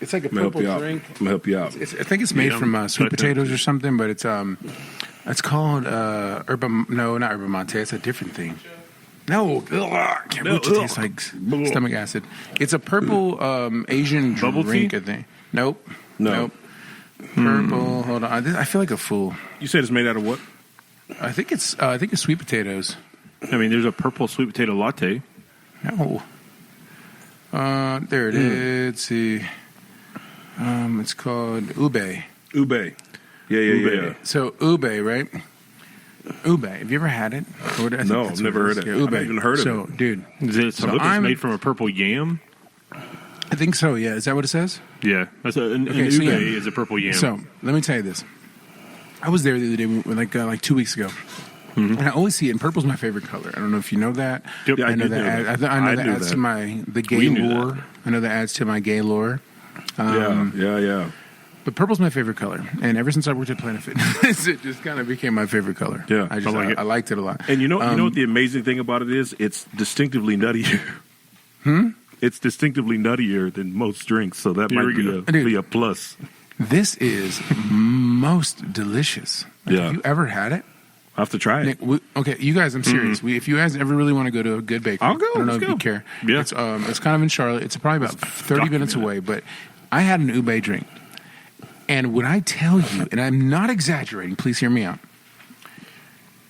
It's like a purple drink. I'm gonna help you out. I think it's made from sweet potatoes or something, but it's called Yerba. No, not Yerba Mate. It's a different thing. No, I can't believe it tastes like stomach acid. It's a purple Asian Bubble drink. tea? I think. Nope. No. Purple. Hold on. I feel like a fool. You said it's made out of what? I think it's sweet potatoes. I mean, there's a purple sweet potato latte. No. There it is. Let's see. It's called ube. Ube. Yeah. So ube, right? Ube. Have you ever had it? No, I've never heard it. Yeah, ube. I've never even heard of so, it. Dude. Is it something that's made from a purple yam? I think so, yeah. Is that what it says? Yeah. That's an Okay, ube so, yeah. is a purple yam. So, let me tell you this. I was there the other day, like 2 weeks ago. And I always see it, and purple's my favorite color. I don't know if you know that. Yep. Yeah, I know do that. know I know I that knew adds that. to the gay We knew lore. that. I know that adds to my gay lore. Yeah. But purple's my favorite color, and ever since I worked at Planet Fitness, it just kind of became my favorite color. Yeah, I just I like it. I liked it a lot. And you know what the amazing thing about it is? It's distinctively nuttier. It's distinctively nuttier than most drinks, so that Here might we be a plus. This is most delicious. Like, Yeah. Have you ever had it? I'll have to try it. Nick, okay, you guys, I'm serious. If you guys ever really want to go to a good bakery, I'll go, I don't know let's if go. you care. Yeah. It's kind of in Charlotte. It's probably about 30 minutes away. But I had an ube drink, and when I tell you, and I'm not exaggerating, please hear me out.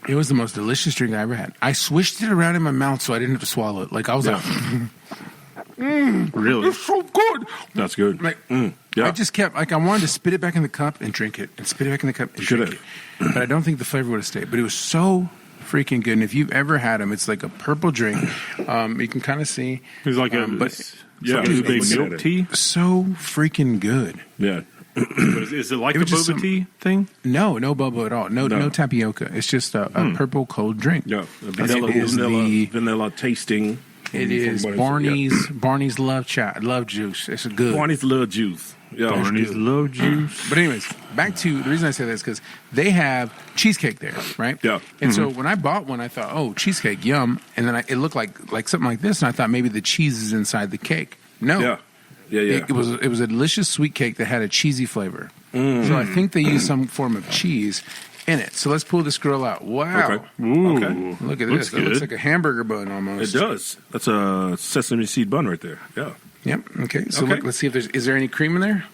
It was the most delicious drink I ever had. I swished it around in my mouth so I didn't have to swallow it. Like I was like, Really? it's so good. That's good. Like Yeah. I just kept I wanted to spit it back in the cup and drink it, and spit it back in the cup and Should've. drink it. But I don't think the flavor would have stayed. But it was so freaking good. And if you've ever had them, it's like a purple drink. You can kind of see. It's like a but Yeah, like ube it's- milk tea. so freaking good. Yeah. Is it like It the was just boba tea thing? No bubble at all. No tapioca. It's just a purple cold drink. Yeah. It is the- Vanilla tasting. It is From what is it? Barney's love juice. It's good. Barney's little juice. Yeah. Barney's love juice. But anyways, back to the reason I say that is because they have cheesecake there, right? Yeah. And so when I bought one, I thought, oh, cheesecake, yum. And then it looked like something like this, and I thought maybe the cheese is inside the cake. No. Yeah. It was a delicious sweet cake that had a cheesy flavor. So I think they used some form of cheese in it. So let's pull this grill out. Wow. Okay. Ooh. Okay. Look at Looks this. That looks good. like a hamburger bun almost. It does. That's a sesame seed bun right there. Yeah. Yep. Okay. So Okay. look, let's see if is there any cream in there?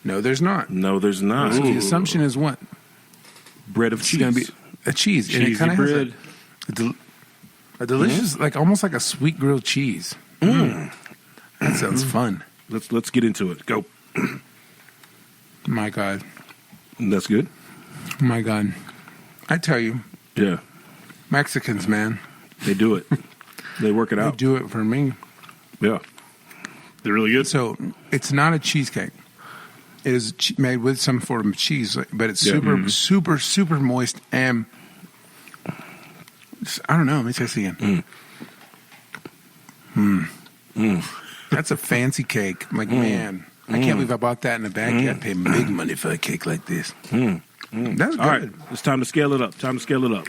No, there's not. No, there's not. So the assumption is what? Bread of It's cheese. going to be a cheese. And it Cheesy kind of has bread. a delicious, like almost like a sweet grilled cheese. That sounds fun. Let's get into it. Go. My God. That's good. My God. I tell you, Yeah. Mexicans, man, They do it. They work it they out. do it for me. Yeah. They're really good. So it's not a cheesecake. It is made with some form of cheese, but it's Yeah. super moist. And I don't know. Let me taste it again. That's a fancy cake. I'm like, man, I can't believe I bought that in a bag. I paid big money for a cake like this. That's good. All right. It's time to scale it up.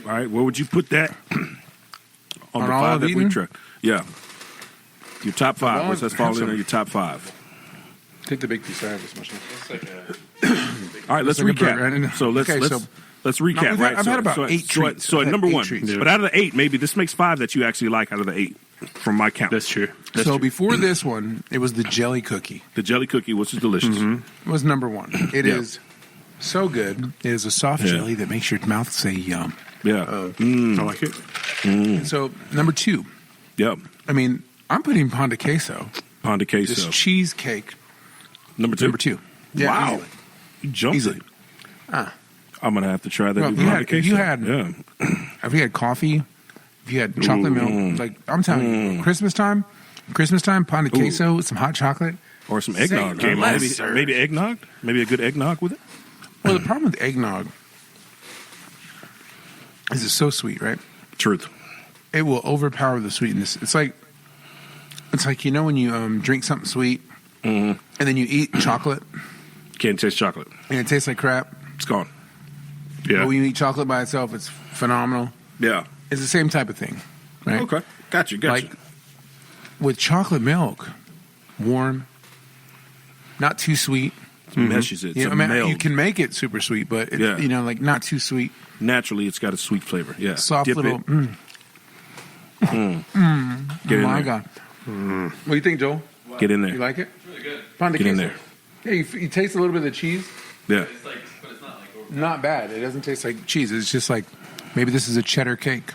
All right. Where would you put that on the all five of that we Eden? tried? Yeah. Your top five. Well, What's that have fall in some. your top five? Take the big piece out of this much. All right. Let's like a recap. burger, right? So let's Okay, so- let's recap. No, I've right. had about 8 treats. So I've at had number 8 one. treats. But out of the 8, maybe this makes 5 that you actually like out of the 8 from my count. That's true. So before this one, it was the jelly cookie. The jelly cookie, which is delicious. Was number one. It Yeah. is so good. It is a soft Yeah. jelly that makes your mouth say yum. Yeah. I like it. So number 2, Yep. I mean, I'm putting pan de queso, Pan de this queso. cheesecake, Number 2. number 2. Yeah, Wow. easily. You jumped Easily. it. I'm going to have to try that. Well, new if you pan had- de queso. if you had- Yeah. If you had coffee, if you had chocolate milk, like I'm telling you, Christmas time, pan de queso with some hot chocolate. Or some eggnog. Say Huh? less, sir. Maybe eggnog? Maybe a good eggnog with it? Well, the problem with eggnog is it's so sweet, right? Truth. It will overpower the sweetness. It's like you know when you drink something sweet and then you eat chocolate Can't taste chocolate. and it tastes like crap. It's gone. Yeah. But when you eat chocolate by itself, it's phenomenal. Yeah. It's the same type of thing. right? Okay, got you. Like with chocolate milk, warm, not too sweet. Meshes it. You know, you can make it super sweet, but you know, like not too sweet. Naturally, it's got a sweet flavor. Yeah, Soft Dip little. it. Get in Oh my there. god! What do you think, Joel? Get in You there. like it? Really good. Ponde Get in queso. there. Yeah, you taste a little bit of the cheese. Yeah. It's like, but it's not like over. Not bad. It doesn't taste like cheese. It's just like maybe this is a cheddar cake.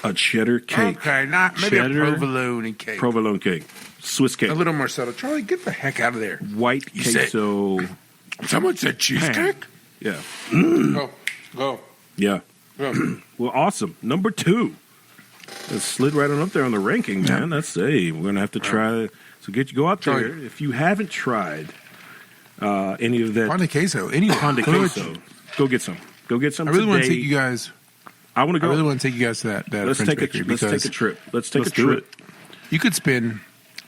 A cheddar cake. Okay, not maybe Cheddar. a provolone cake. Provolone cake. Swiss cake. A little more subtle. Charlie, get the heck out of there. White You said- queso. Someone said cheesecake. Yeah. Go. Yeah. Well, awesome. Number 2. It slid right on up there on the ranking, man. Let's say we're gonna have to try. So go out there. Try. If you haven't tried any of that Ponde queso. Anyway, Ponde queso, go get some. Go get some. I really want to today. take you guys. I want to I go. really want to take you guys to that Let's French take bakery let's because take a trip. Let's take Let's a do trip. it. you could spin.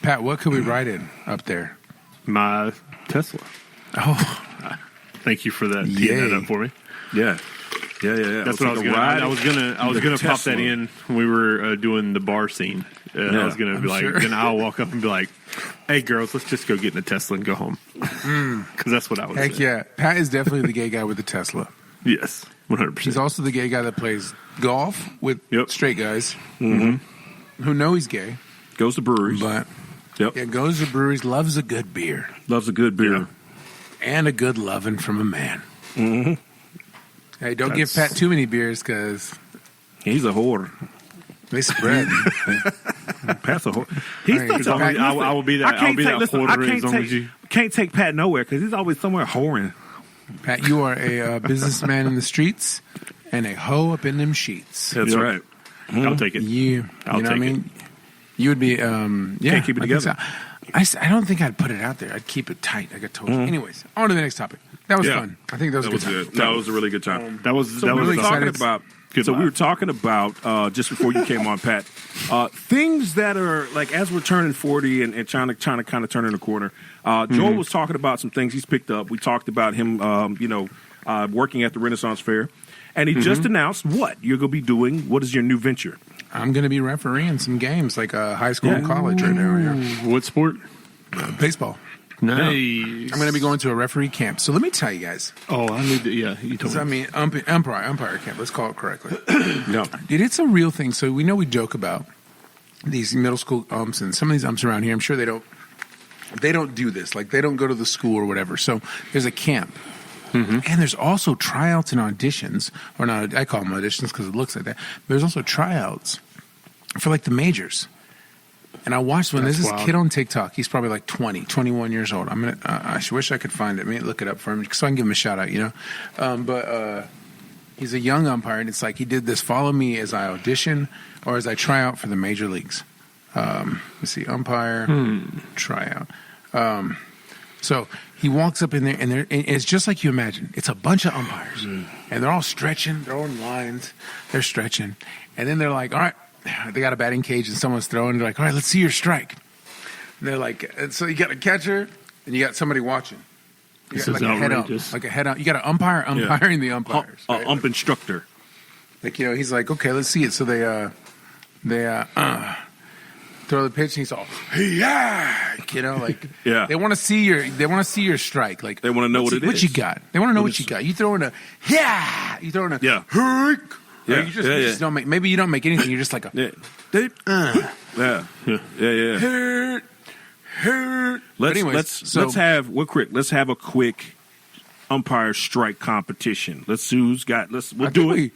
Pat, what could we ride in up there? My Tesla. Oh, Thank you for that. Teeing that Yay. up for me. Yeah. That's what I was gonna. I was gonna pop Tesla. that in when we were doing the bar scene. I was gonna be like, sure. then I'll walk up and be like, "Hey, girls, let's just go get in a Tesla and go home," because that's what I was. heck yeah. Pat is definitely the gay guy with the Tesla. Yes, 100%. He's also the gay guy that plays golf with Yep. straight guys who know he's gay, Goes to breweries. but Yep. yeah, goes to breweries, loves a good beer, Loves a good beer. Yeah. and a good loving from a man. Hey, don't give That's- Pat too many beers because He's a whore. they spread. Pat's a whore. He's Right. such a I whore. will be that. I'll be that hoarder as long as you. Can't take Pat nowhere because he's always somewhere whoring. Pat, you are a businessman in the streets and a hoe up in them sheets. That's Yep. right. I'll take it. You I'll know what I take mean? You would be, yeah. Can't keep it I think together. so. I don't think I'd put it out there. I'd keep it tight, like I told you. Anyways, on to the next topic. That was Yeah. fun. I think that was That a was good time. good. That was a really good time. That was So that we was were really talking excited. about. Good So we vibe. were talking about just before you came on, Pat. Things that are like as we're turning 40 and trying to kind of turning the corner. Joel was talking about some things he's picked up. We talked about him, working at the Renaissance Fair, and he just announced what you're going to be doing. What is your new venture? I'm going to be refereeing some games like high school and college right now. Yeah. What sport? Baseball. Nice. I'm going to be going to a referee camp. So let me tell you guys. Oh, I need to. Yeah, you told I me. mean, umpire camp. Let's call it correctly. No. Dude, it's a real thing. So we know we joke about these middle school umps and some of these umps around here. I'm sure they don't do this. Like they don't go to the school or whatever. So there's a camp. And there's also tryouts and auditions, or not, I call them auditions because it looks like that. There's also tryouts for like the majors. And I watched when That's there's this wild. kid on TikTok. He's probably like 20, 21 years old. I wish I could find it. Let me look it up for him so I can give him a shout out, you know? But he's a young umpire, and it's like he did this follow me as I audition or as I try out for the major leagues. Let's see, umpire, tryout. So he walks up in there, and it's just like you imagine. It's a bunch of umpires, and they're all stretching. They're all in lines. They're stretching. And then they're like, all right, they got a batting cage, and someone's throwing. They're like, all right, let's see your strike. And they're like, and so you got a catcher, and you got somebody watching. You This got is like a head ump, outrageous. like a head ump. You got an umpire umpiring the umpires. right? Ump instructor. Like, you know, he's like, okay, let's see it. So they throw the pitch, and he's all, yeah, you know, like, Yeah. They want to see your strike. Like, They wanna know what it What is. you got? They want to know What what you is- got. You throw in a, yeah, you throw in a, Yeah. herk. Yeah. You just, Yeah, you yeah. just don't make. Maybe you don't make anything. You're just like a, Yeah. Yeah. Yeah. hurt, hurt. But anyways, Let's have a quick umpire strike competition. Let's see who's got. We'll do it.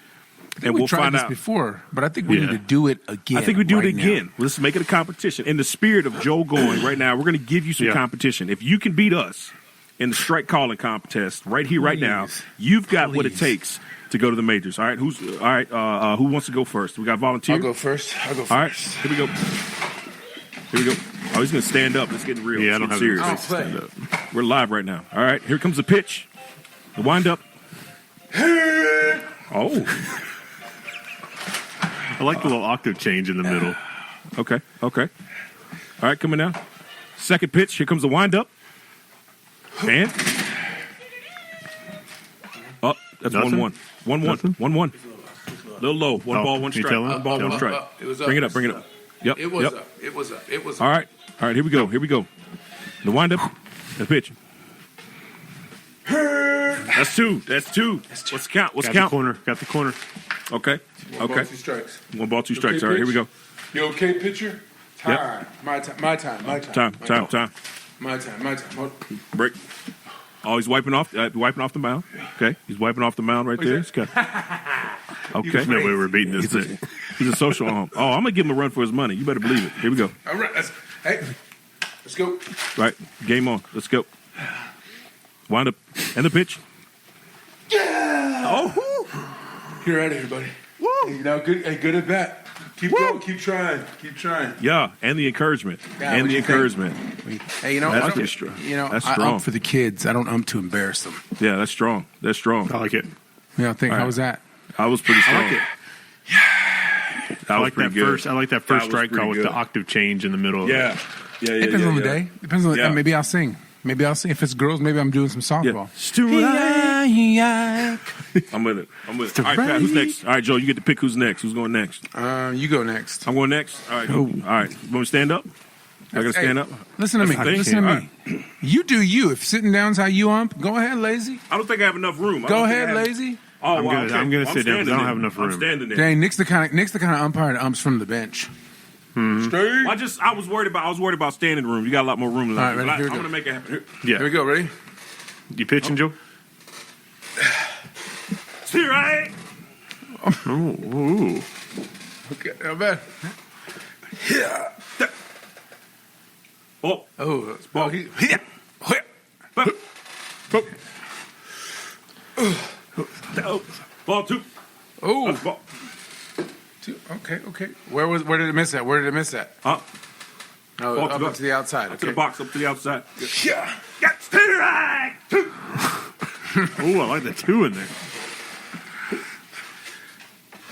And we'll tried find this out. before, but I think we Yeah. need to do it again. I think we do right it again. Let's make it a competition. In the spirit of Joe going right now, we're going to give you some Yeah. competition. If you can beat us in the strike calling contest right here, right now, Please. you've got what it Please. takes to go to the majors. All right, who wants to go first? We got volunteers. I'll go first. All right, here we go. Oh, he's going to stand up. It's getting real. Yeah, I It's don't have getting any serious. space to stand up. We're live right now. All right, here comes the pitch. The wind up. Oh, I like the little octave change in the middle. okay. All right, coming now. Second pitch. Here comes the wind up. And oh, that's Nothing? 1-1. 1-1. Nothing? 1-1. Little low. One ball, one You strike. tell him? One ball, one strike. It was up. Bring it up. Bring it up. Yep. It was yep. up. It was up. It was All up. right. All right. Here we go. Here we go. The windup. The pitch. That's two. That's two. What's the count? What's the count? Got the corner. Okay. One ball, Okay. 2 strikes. One ball, 2 strikes. Okay, All right. Here we pitch? go. You okay, pitcher? Yep. Time. My time. My time. My time. Time. My Time. Time. My time. My time. Hold- Break. Oh, he's wiping off the mound. Okay. He's wiping off the mound right there. It's got- Okay. There's no way we're beating this thing. He's a social home. Oh, I'm gonna give him a run for his money. You better believe it. Here we go. All right. Let's go. Right. Game on. Let's go. Wind up. And the pitch. You're out of here, buddy. Woo. Hey, good at bat. Keep going. Keep trying. Keep trying. Yeah. And the encouragement. Yeah, and what'd the you think? encouragement. Hey, That's I pretty don't, strong. That's That's I strong. ump for the kids. I don't ump to embarrass them. Yeah, that's strong. That's strong. I like it. How right. was that? I was pretty strong. I like it. That I was like pretty that good. first. I like that That first was strike pretty call with good. the octave change in the middle. Yeah. Yeah. It depends on the day. Depends on. Yeah. Maybe I'll sing. Maybe I'll sing. If it's girls, maybe I'm doing some softball. I'm with it. All right, Pat, who's next? All right, Joe, you get to pick who's next. Who's going next? You go next. I'm going next. All right. All right. Want me to stand up? I got to stand up? Listen to me. That's the thing. Listen to All me. You do you. If sitting down's how you ump, go ahead, lazy. I don't think I have enough room. Go ahead, lazy. Oh, I'm wow, gonna- I'm gonna sit down 'cause I don't have enough room. I'm standing there. Dang, Nick's the kind of umpire that umps from the bench. Well, I was worried about standing room. You got a lot more room than All I right, do. ready? But Here we I'm go. going to make it happen. Yeah. Here we go. Ready? You pitching, Joe? See, right? Ooh. Okay. Not bad. Oh, Oh, ball. Ball 2. Oh. That's ball. Okay. Where did it miss at? Where did it miss at? Up. Oh, Ball up to to the outside. To the Okay. box, up to the outside. Yeah. Got strike 2. Ooh, I like the 2 in there.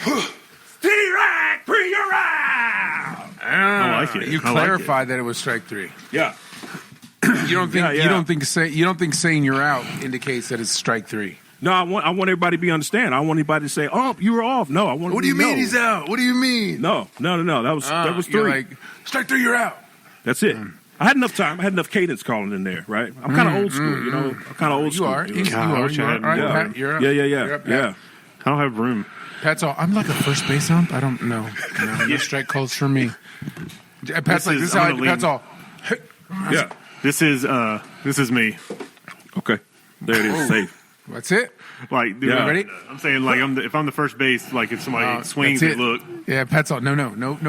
Strike 3, you're out. I like it. You I like clarified that it was strike 3. Yeah. You don't think Yeah. you don't think saying you're out indicates that it's strike 3. No, I want everybody to be understand. I want anybody to say, "Oh, you were off." No, I want. What do you mean no. he's out? What do you mean? No. That was 3. You're like strike 3, you're out. That's it. I had enough time. I had enough cadence calling in there. Right. I'm kind of old school. You know. I'm kind of old You school. are. you know? You God, I are. wish I You are. had All right, more. Pat, you're up. Yeah. You're up, Pat. Yeah. I don't have room. Pat's all. I'm like a first base ump. I don't know. No strike calls for me. Pat's like this is how I'm gonna Pat's all. Yeah. This is me. Okay. There it is. Safe. That's it. Like, dude, Yeah. Ready? I'm saying, like, if I'm the first base, like, if somebody swings That's and it. look. Yeah, Pat's all. No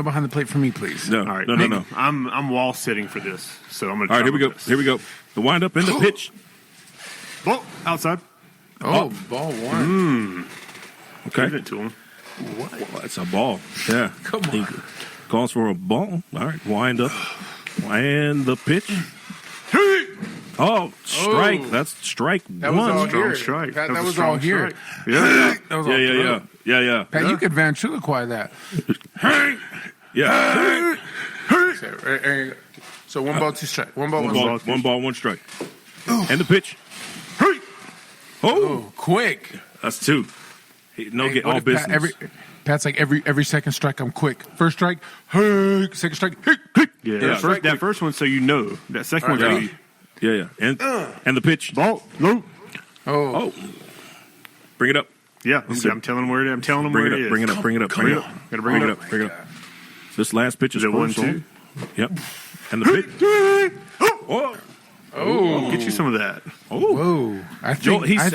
behind the plate for me, please. No. All right, No. I'm wall sitting for this, so I'm gonna. All right. Here we go. this. Here we go. The wind up and the pitch. Ball outside. Oh, ball one. Okay. Give it to him. Well, it's a ball. Yeah. Come on. He calls for a ball. All right. Wind up. And the pitch. Oh, strike. Oh. That's strike That was one. all Strong here. strike. Pat, That that was was a strong all here. strike. Yeah. That was all Yeah. through. Pat, Yeah. you could ventriloquy that. Yeah. So one ball, 2 strike. One ball, One one ball, strike. one ball, one strike. And the pitch. Oh, Oh, quick. that's 2. No, Hey, get what all if Pat- business. Pat's like every second strike, I'm quick. First strike, hey. Second strike, hey. Yeah. Yeah. That first one, so you know. That second All right, one, ready? Yeah. And the pitch. ball. No. Oh, Bring it up. Yeah. I'm telling him where it is. I'm telling him Bring where it it up. is. Bring it up. Bring it up. Bring it up. Gotta bring it up. Bring it up. This last pitch is Is it one, personal. 2? Yep. And the pitch. Oh. Oh, get you some of that. Oh. whoa. I Joel, think, he's-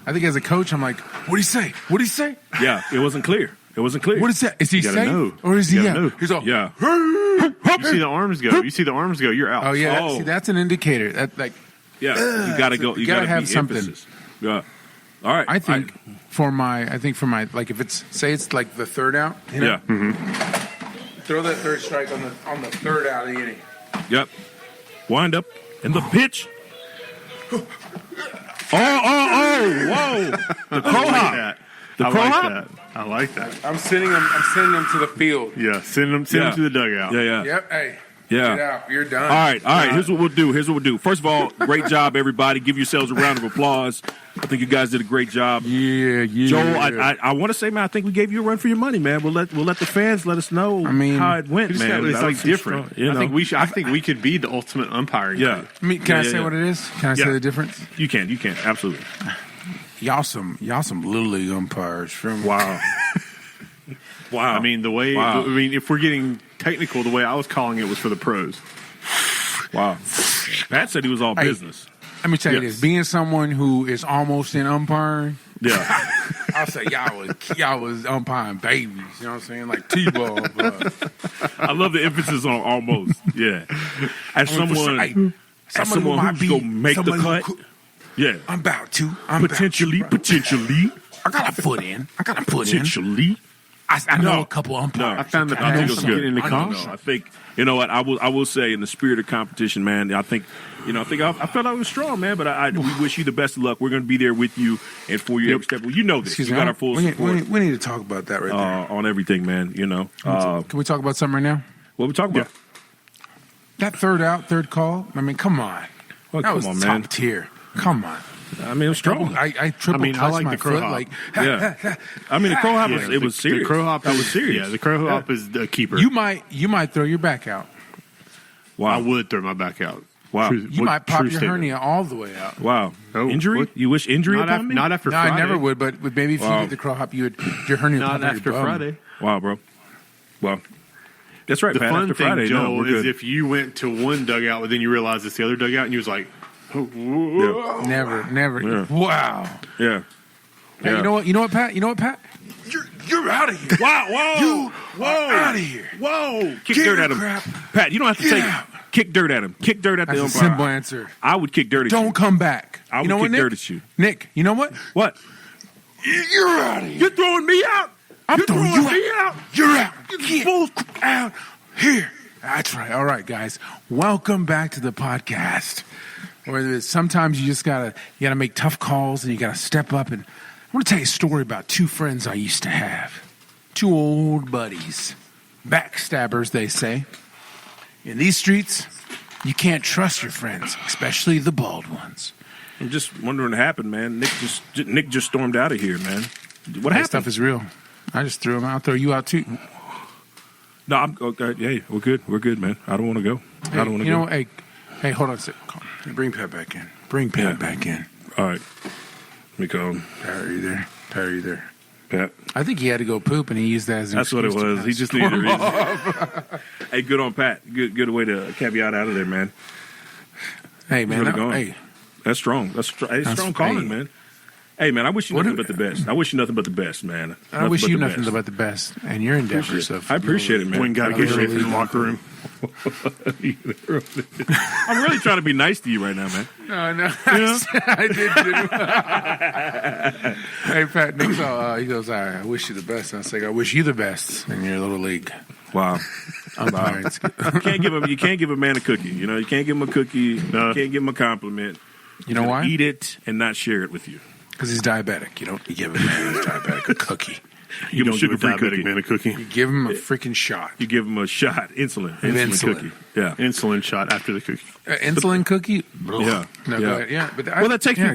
I think as a coach, I'm like, what do you say? What do you say? Yeah. It wasn't clear. What is that? Is he gotta safe know. or is he You gotta out? know. He's all, Yeah. You see the arms go. You see the arms go. You're out. oh yeah. Oh. See, that's an indicator. That like, Yeah. You got to go. You gotta got to have be something. emphasis. Yeah. All right. I think for my like if it's say it's like the third out, you know, Yeah. throw that third strike on the third out of the inning. Yep. Wind up. And the pitch. Whoa. The crow I like hop. that. The I crow like hop? that. I like that. I'm sending them to the field. Yeah. Send them Yeah. to the dugout. Yeah. Yep. Hey. Yeah. Get out. You're done. All right. Here's what we'll do. First of all, great job, everybody. Give yourselves a round of applause. I think you guys did a great job. Yeah. Joel, I want to say, man, I think we gave you a run for your money, man. We'll let the fans let us know how it went, man. It's like different. Strong, I think we could be the ultimate umpiring. Yeah. Team. I mean, can I say what it is? Can I say the difference? You can, absolutely. Y'all some little league umpires from Wow. I mean, if we're getting technical, the way I was calling it was for the pros. Wow. Pat said he was all business. Let me tell you this: being someone who is almost in umpiring, I'll say y'all was umpiring babies. You know what I'm saying? Like T-ball. I love the emphasis on almost. Yeah. As someone who's gonna make the cut. Yeah. I'm about to. Potentially. I got a foot in. Potentially. I know a couple umpires. I found that I think it was good in the calls. I think you know what I will say in the spirit of competition, man. I think I felt I was strong, man. But we wish you the best of luck. We're going to be there with you and for your every step. Well, you know this. Excuse you me, got our full support. We need to talk about that right there on everything, man. You know. Can we talk about something right now? What we talking about? That third call. I mean, come on. Well, that was top man. Tier. Come on. I mean, it was strong. I like my the crow foot. hop. Like, I mean, the crow hop was serious. The crow hop that was serious. Yeah, the crow hop is the keeper. You might throw your back out. Wow. I would throw my back out. Wow. You might pop your hernia all the way out. Wow. Oh, injury? what? You wish injury upon me? Not after Friday. I never would, but maybe if you did the crow hop, your hernia not after Friday. Wow, bro. Well, that's right, The Pat. fun after thing, Friday, Joel, is if you went to one dugout, but then you realized it's the other dugout, and you was like, Never. Yeah. Wow. Yeah. Hey, you know what, Pat? You're out of here. Wow. Whoa. Out of here. Whoa. Kick dirt at him. Crap. Pat, you don't have to take it. Kick dirt at him. Kick dirt at That's the a umpire. simple answer. I would kick dirt at you. Don't come back. I would you know kick what, Nick? dirt at you. Nick, you know what? What? You're out of here. You're throwing me out. I'm You're throwing you out. You're out. Get out here. That's right. All right, guys. Welcome back to the podcast. Where sometimes you just gotta make tough calls and you gotta step up. And I want to tell you a story about two friends I used to have, two old buddies, backstabbers, they say. In these streets, you can't trust your friends, especially the bald ones. I'm just wondering what happened, man. Nick just stormed out of here, man. What That happened? stuff is real. I just threw him out. I'll throw you out too. No, I'm okay. Hey, we're good. We're good, man. I don't want to go. Hey, I don't want to you go. know, hey, hold on a second. Bring Pat back in. Back in. All right. Let me call him. Pat, are you there? Pat. I think he had to go poop, and he used that as an That's what it excuse to was. He just needed a reason. Hey, good on Pat. Good way to caveat out of there, man. Hey, man. Really that's strong. That's strong calling, man. Hey, man, I wish you nothing but the best. I wish you nothing but the best, man. I wish you nothing but the best, and your endeavors. I appreciate it, man. When got to get straight to the locker room. I'm really trying to be nice to you right now, man. No, I did too. Hey, Pat, Nick, he goes, all right, I wish you the best. And I say, I wish you the best in your little league. Wow. You can't give a man a cookie. You know, you can't give him a cookie. No. You can't give him a compliment. You know why? Eat it and not share it with you. Because he's diabetic. You don't give a man who's diabetic a cookie. You don't give a diabetic man a cookie. You give him a freaking shot. You give him a shot. Insulin cookie. Yeah. Insulin shot after the cookie. Insulin cookie? Yeah. No, yeah. But that takes me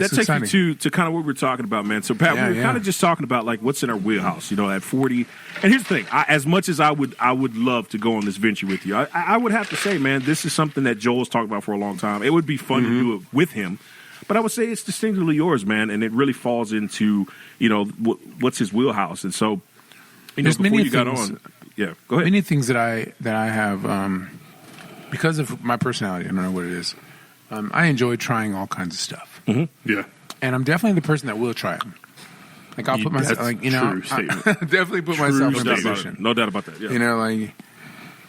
to kind of what we're talking about, man. So, Pat, we were kind of just talking about, like, what's in our wheelhouse, you know, at 40. And here's the thing. As much as I would love to go on this venture with you, I would have to say, man, this is something that Joel's talked about for a long time. It would be fun to do it with him. But I would say it's distinctly yours, man, and it really falls into, you know, what's his wheelhouse. And so, you know, before you got on, yeah, go ahead. Many things that I have, because of my personality, I don't know what it is, I enjoy trying all kinds of stuff. Mm-hmm. Yeah. And I'm definitely the person that will try them. Like, I'll put myself, like, you know, I definitely put myself in a position. No doubt about that, yeah. You know, like,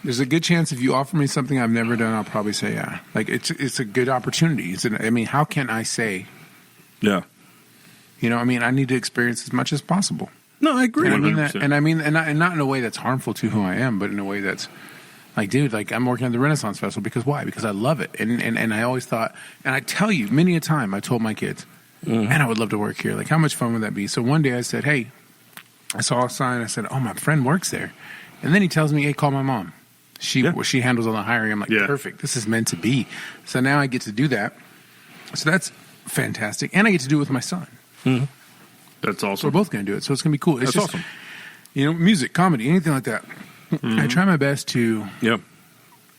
there's a good chance if you offer me something I've never done, I'll probably say yeah. Like, it's a good opportunity. I mean, how can I say? Yeah. You know, I mean, I need to experience as much as possible. No, I agree. And I mean that, and not in a way that's harmful to who I am, but in a way that's like, dude, like, I'm working at the Renaissance Festival because why? Because I love it, and I always thought, and I tell you, many a time I told my kids, man, I would love to work here. Like, how much fun would that be? So one day I said, hey, I saw a sign. I said, oh, my friend works there, and then he tells me, hey, call my mom. She handles all the hiring. I'm like, perfect. This is meant to be. So now I get to do that. So that's fantastic, and I get to do it with my son. Mm-hmm. That's awesome. We're both going to do it, so it's going to be cool. It's That's just, awesome. Music, comedy, anything like that. Mm-hmm. I try my best to. Yep.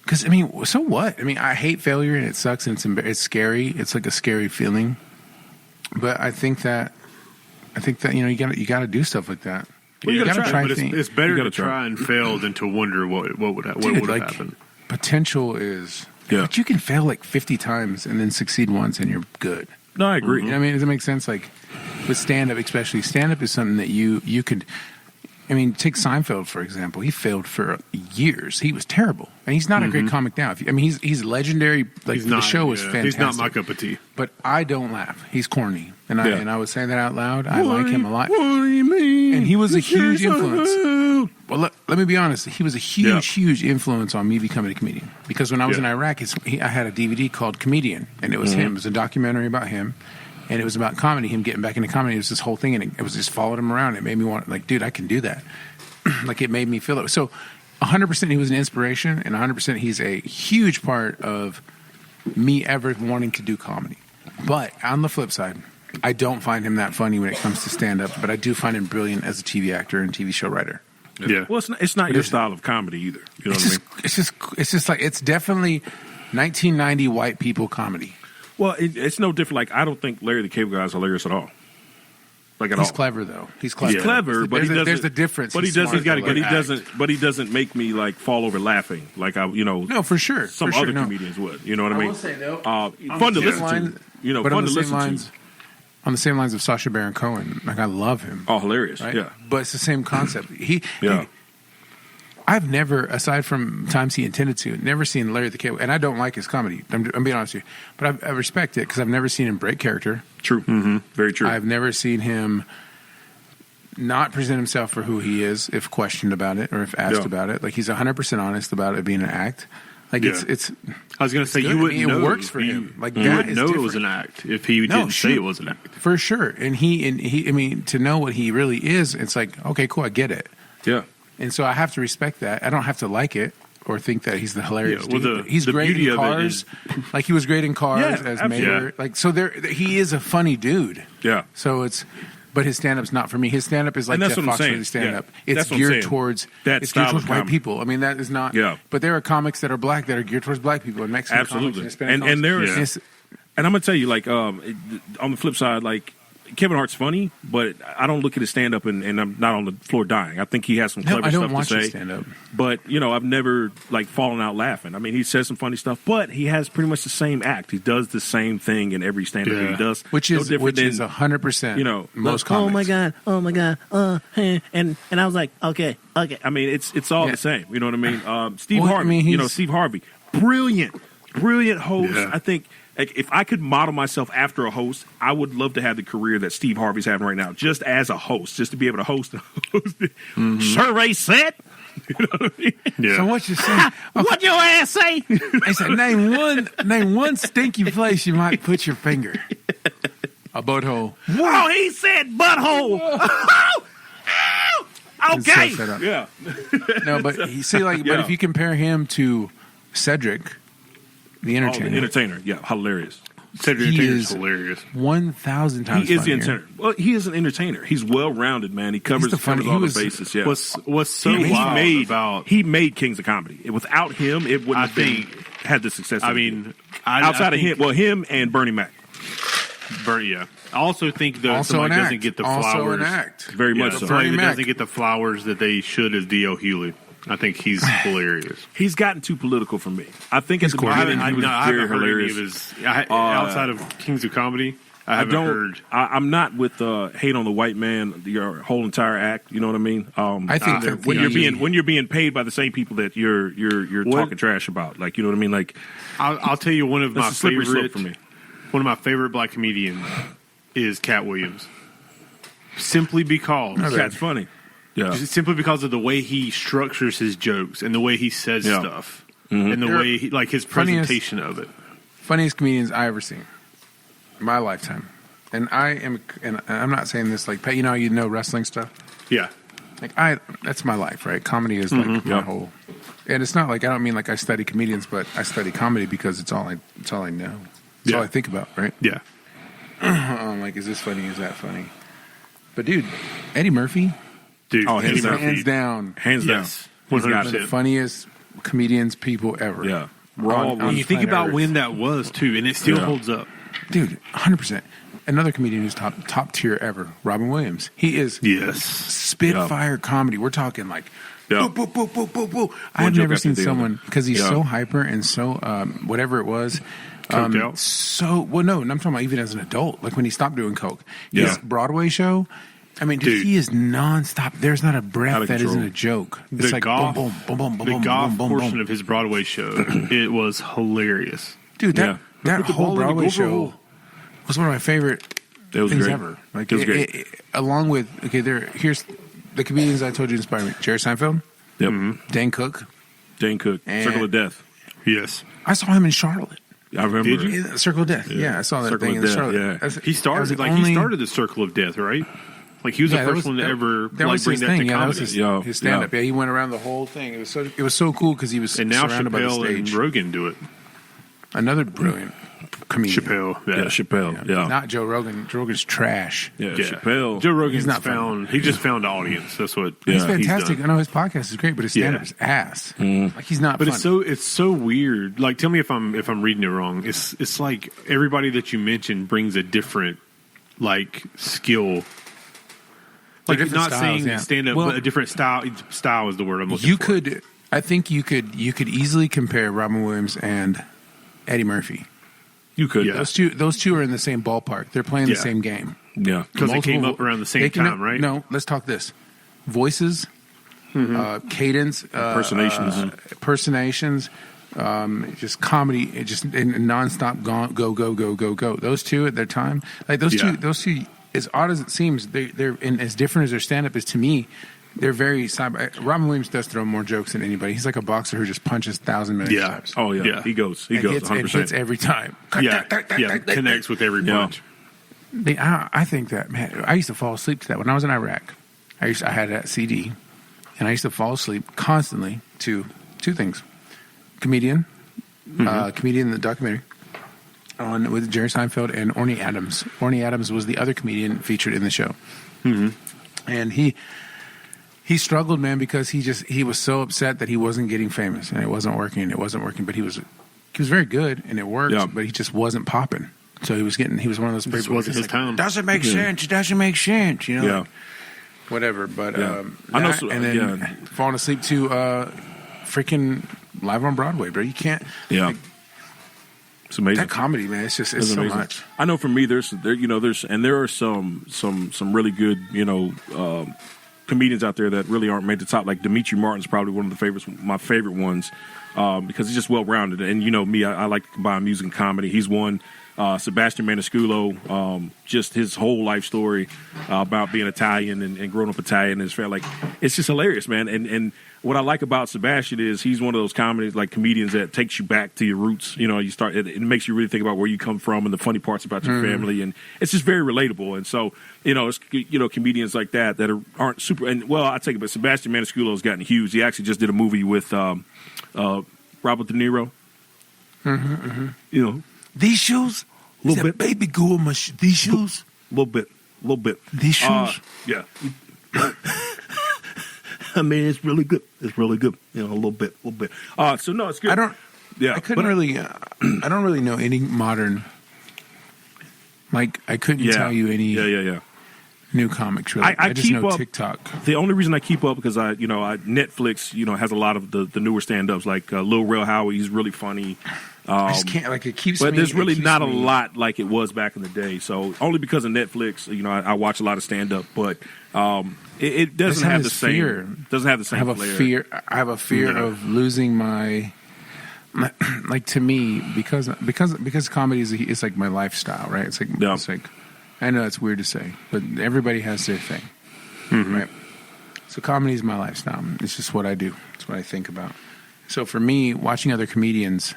Because so what? I hate failure, and it sucks, and it's scary. It's like a scary feeling. But I think that you got to do stuff like that. Well, you got to try. But it's better to try try and fail than to wonder what would have happened. Potential is, but you can fail like 50 times and then succeed once, and you're good. No, I agree. You know what I mean? Does it make sense? Like with stand-up, especially, stand-up is something that you could. Take Seinfeld, for example. He failed for years. He was terrible. And he's not a great comic now. He's legendary. The show was fantastic. He's not my cup of tea. But I don't laugh. He's corny. And I was saying that out loud. I like him a lot. What do you mean? And he was a huge influence. Well, let me be honest. He was a huge influence on me becoming a comedian. Because when I was in Iraq, I had a DVD called Comedian. And it was him. It was a documentary about him. And it was about comedy, him getting back into comedy. It was this whole thing, and it was just followed him around. It made me want, dude, I can do that. It made me feel it. So 100% he was an inspiration, and 100% he's a huge part of me ever wanting to do comedy. But on the flip side, I don't find him that funny when it comes to stand-up, but I do find him brilliant as a TV actor and TV show writer. Yeah. Well, it's not your style of comedy either. You know what I mean? It's definitely 1990 white people comedy. Well, it's no different. I don't think Larry the Cable Guy is hilarious at all. He's clever though. He's clever. He's clever, but there's the difference. But he doesn't make me fall over laughing No, for sure. Some other comedians would. You know what I mean? I will say though, fun to listen to. But fun to listen to. On the same lines of Sacha Baron Cohen, I love him. Oh, hilarious! Right? Yeah, but it's the same concept. I've never, aside from times he intended to, never seen Larry the Cable, and I don't like his comedy. I'm being honest with you, but I respect it because I've never seen him break character. True, very true. I've never seen him not present himself for who he is if questioned about it or if asked about it. He's 100% honest about it being an act. It's. I was going to say you wouldn't know. It works for him. You wouldn't know it was an act if he didn't say it was an act. For sure, and he. To know what he really is, it's okay, cool, I get it. Yeah. And so I have to respect that. I don't have to like it or think that he's the hilarious dude. He's great in Cars. He was great in Cars as Mayor. He is a funny dude. Yeah. So but his stand-up's not for me. His stand-up is like Jeff Foxworthy's stand-up. Yeah. It's geared towards white people. That is not. Yeah. But there are comics that are black that are geared towards black people and Mexican comics and Hispanic comics. And there is. And I'm gonna tell you, on the flip side, Kevin Hart's funny, but I don't look at his stand-up and I'm not on the floor dying. I think he has some clever stuff to say. Stand-up. But, I've never, fallen out laughing. He says some funny stuff, but he has pretty much the same act. He does the same thing in every stand-up that he does. Which is 100%, most comics. Oh, my God. And I was like, okay. It's all the same. You know what I mean? Steve Harvey, Steve Harvey. Brilliant host. Yeah. I think... if I could model myself after a host, I would love to have the career that Steve Harvey's having right now, just as a host, just to be able to host. Survey said. You know what I mean? Yeah. So what you saying? What your ass say? They said name one stinky place you might put your finger. A butthole. Oh, he said butthole. Okay. Yeah. No, but but if you compare him to Cedric. The Entertainer. The Entertainer, yeah, hilarious. Cedric is hilarious. 1,000 times He is funnier. the entertainer. Well, he is an entertainer. He's well-rounded, man. He covers all the bases. Yeah. What's so wild about... He made Kings of Comedy. Without him, it wouldn't had the success. Outside of him, him and Bernie Mac. I also think somebody doesn't get the flowers. Also an act. Very much so. Somebody that doesn't get the flowers that they should is D.L. Hewley. I think he's hilarious. He's gotten too political for me. I think at the beginning he was very hilarious. Outside of Kings of Comedy, I haven't heard. I'm not with hate on the white man. Your whole entire act. You know what I mean? I think when you're being paid by the same people that you're talking trash about, you know what I mean? I'll tell you one of my favorite for me. One of my favorite black comedians is Cat Williams. Simply because Cat's funny. Yeah. Simply because of the way he structures his jokes and the way he says stuff and the way his presentation of it. Funniest comedians I ever seen in my lifetime. And I'm not saying this wrestling stuff. Yeah. That's my life, right? Comedy is my whole. And it's not like I don't mean like I study comedians, but I study comedy because it's all I know. It's all I think about, right? Yeah. I'm like, is this funny? Is that funny? But dude, Eddie Murphy, Dude, hands down. hands down, Hands down. yes. He's got 100%. the funniest comedians people ever. Yeah. On And you think planet about Earth. when that was, too, and it still Yeah. holds up. Dude, 100%. Another comedian who's top tier ever, Robin Williams. He is Yes. spitfire comedy. We're talking like, Yeah. boo, boo, boo, boo, boo, boo. I One have joke never after seen the someone, other. because he's Yeah. so hyper and so, whatever it was. Coked out? No, I'm talking about even as an adult, like when he stopped doing coke. Yeah. His Broadway show, I mean, Dude. he is nonstop. There's not a breath Out of that control. isn't a joke. It's The like golf, boom, boom, boom, boom, the boom, golf boom, boom, portion boom. of his Broadway show, it was hilarious. Dude, Yeah. that Put the whole ball in the Broadway goal show hole. was one of my favorite It was things great. ever. Like It was great. along with here's the comedians I told you inspired me: Jerry Seinfeld, Yep. Dan Cook. Dane Cook. And- Circle of Death. Yes. I saw him in Charlotte. I remember. Did you? Circle of Death. Yeah, I saw that Circle thing of in Death, Charlotte. yeah. That's- He that was started the he only- started the Circle of Death, right? Like he was Yeah, the that first was- one to ever that like was bring his that thing. to Yeah, that comedy. was Yeah, his stand up. yeah. Yeah, he went around the whole thing. It was so cool because he was And now surrounded by the Chappelle and stage. Rogan do it. Another brilliant comedian. Chappelle, Yeah, Chappelle. Yeah. Not Joe Rogan. Joe Rogan's trash. Yeah, Yeah. Chappelle. Joe Rogan's He's not funny. he just found audience. That's what He's Yeah. fantastic. done. I know his podcast is great, but his stand up Yeah. is ass. Mm-hmm. Like he's not But funny. it's so weird. Like, tell me if I'm reading it wrong. It's like everybody that you mentioned brings a different like skill. Like, different not styles, saying yeah. stand up, Well- but a different style. Style is the word I'm looking You for. could, I think you could easily compare Robin Williams and Eddie Murphy. You could. Yeah. Those two are in the same ballpark. They're playing the Yeah. same game. Yeah. because they came Multiple- up around the same they can- time, right? No, let's talk this: voices, cadence, Impersonations. impersonations, just comedy, just in nonstop go. Those two at their time, like those Yeah. two. As odd as it seems, they're and as different as their stand up is to me. They're very Robin Williams does throw more jokes than anybody. He's like a boxer who just punches 1,000 million Yeah. times. Oh, yeah. Yeah. He goes. He And goes hits, and 100%. hits every time. Yeah, connects with every Yeah. punch. I think that, man, I used to fall asleep to that when I was in Iraq. I had that CD, and I used to fall asleep constantly to two things: comedian, comedian in the documentary with Jerry Seinfeld and Orny Adams. Orny Adams was the other comedian featured in the show, and he struggled, man, because he was so upset that he wasn't getting famous and it wasn't working. But he was very good and it worked, Yeah. but he just wasn't popping. So he was one of those people. Just wasn't who's his time. Doesn't make sense. It doesn't make sense. You know. Yeah. like, whatever. But Yeah. I know that, and then yeah. falling asleep to freaking Live on Broadway, bro. You can't. Yeah. like, It's amazing. that comedy, man. It's just It's so amazing. much. I know for me, there are some really good, comedians out there that really aren't made the top. Like Dimitri Martin's probably one of my favorite ones, because he's just well rounded. And me, I like to combine music and comedy. He's one. Sebastian Maniscalco, just his whole life story about being Italian and growing up Italian is it's just hilarious, man. And what I like about Sebastian is he's one of those comedians that takes you back to your roots. It makes you really think about where you come from and the funny parts about your family, and it's just very relatable. And so it's comedians like that aren't super. And I take it, but Sebastian Maniscalco has gotten huge. He actually just did a movie with Robert De Niro. These shoes, Little bit. baby girl. These shoes, A little bit. these shoes. Yeah. I mean, it's really good. It's really good. A little bit. So no, it's good. I couldn't really. I don't really know any modern. Like I couldn't tell you any Yeah. new comics. Really, I just keep know up- TikTok. The only reason I keep up because Netflix, has a lot of the newer stand-ups like Lil Rel Howery. He's really funny. I just can't. Like it keeps. But me, there's really it keeps not a me- lot like it was back in the day. So only because of Netflix, I watch a lot of stand-up, but it doesn't have the this fear. same. Doesn't have the same. I have a flair. fear. I have a fear of losing my. Like to me, because comedy is like my lifestyle, right? It's like I know it's weird to say, but everybody has their thing, right? So comedy is my lifestyle. It's just what I do. It's what I think about. So for me, watching other comedians,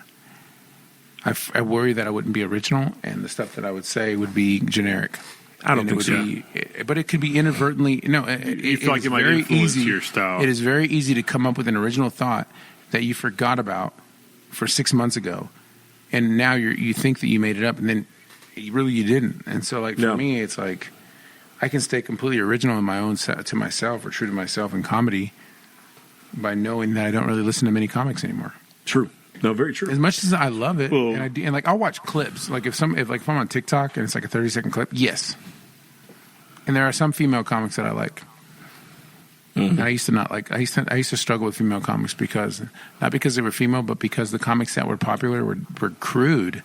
I worry that I wouldn't be original, and the stuff that I would say would be generic. I don't And think so. But it could be inadvertently. No, You feel like is it might very influence easy. your style. It is very easy to come up with an original thought that you forgot about for 6 months ago, and now you think that you made it up, and then you didn't. And so, like, for me, it's like I can stay completely original in my own to myself, or true to myself in comedy, by knowing that I don't really listen to many comics anymore. True. No, very true. As much as I love it, and like I'll watch clips. Like if I'm on TikTok and it's like a 30-second clip, yes. And there are some female comics that I like. And I used to not like. I used to struggle with female comics because not because they were female, but because the comics that were popular were crude,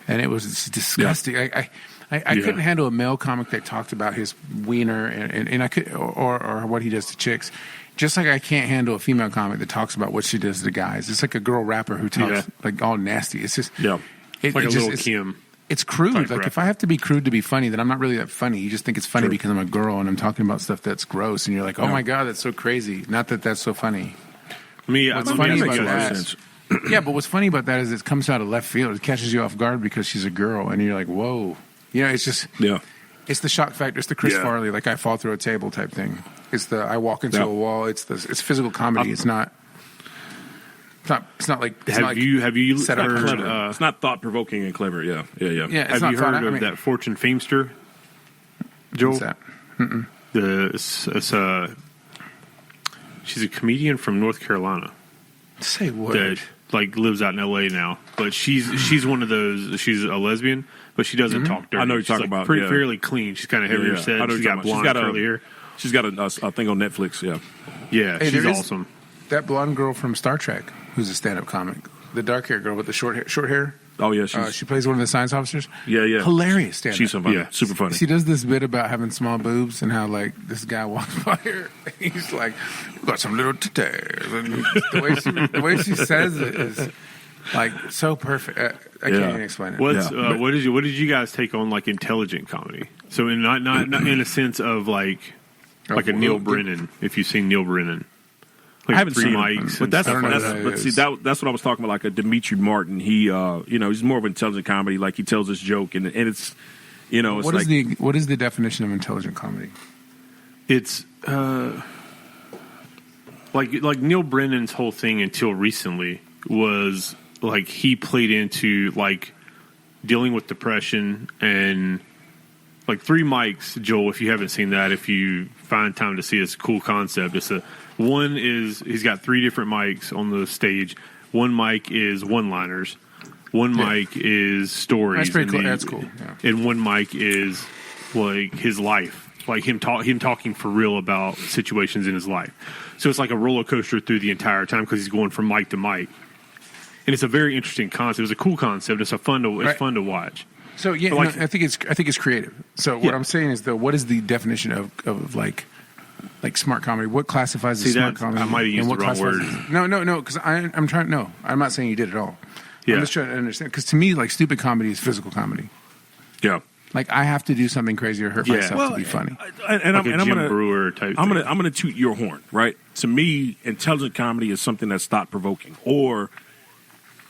and it was disgusting. Yeah. I couldn't handle a male comic that talked about his wiener and I could or what he does to chicks. Just like I can't handle a female comic that talks about what she does to guys. It's like a girl rapper who talks like all nasty. It's just it's like a little Kim. It's crude. Like if I have to be crude to be funny, then I'm not really that funny. You just think it's funny because I'm a girl and I'm talking about stuff that's gross, and you're like, oh my god, that's so crazy. Not that that's so funny. What's funny about that? Yeah, but what's funny about that is it comes out of left field. It catches you off guard because she's a girl, and you're like, whoa. You know, it's just it's the shock factor. It's the Chris Farley, like I fall through a table type thing. It's the I walk into a wall. It's physical comedy. It's not like have you set up heard? It's not thought provoking and clever. Yeah. Have you heard of that Fortune Famester, Joel? What's that? She's a comedian from North Carolina. Say what? That like lives out in LA now, but she's one of those. She's a lesbian, but she doesn't talk dirty. I know you're talking about. Fairly clean. She's kind of heavier set. She's got blonde curly hair. She's got a thing on Netflix. Yeah, she's awesome. That blonde girl from Star Trek, who's a stand-up comic, the dark-haired girl with the short hair. Oh yeah, she plays one of the science officers. Yeah. Hilarious stand-up. She's super funny. She does this bit about having small boobs and how like this guy walks by her. And he's like, "You got some little titties," and the way she says it is like so perfect. I can't even explain it. What did you guys take on like intelligent comedy? So not in a sense of like a Neil Brennan. If you've seen Neil Brennan. Like I haven't seen mics, but that's what I was talking about. Like a Dimitri Martin, he he's more of intelligent comedy. Like he tells his joke, and it's it's what is the definition of intelligent comedy? It's like Neil Brennan's whole thing until recently was like he played into like dealing with depression and like Three Mics. Joel, if you haven't seen that, if you find time to see it, it's a cool concept. One is he's got 3 different mics on the stage. One mic is one-liners. One mic is stories. That's pretty cool. That's cool. Yeah. And one mic is like his life, like him talking for real about situations in his life. So it's like a roller coaster through the entire time because he's going from mic to mic. And it's a very interesting concept. It's a cool concept. It's fun to watch. So I think it's creative. So what I'm saying is what is the definition of like smart comedy? What classifies as smart comedy? I might have used the wrong word. No, because I'm trying. No, I'm not saying you did at all. Yeah. I'm just trying to understand because to me, like stupid comedy is physical comedy. Yeah. Like I have to do something crazy or hurt myself to be funny. And I'm gonna toot your horn, right? To me, intelligent comedy is something that's thought provoking, or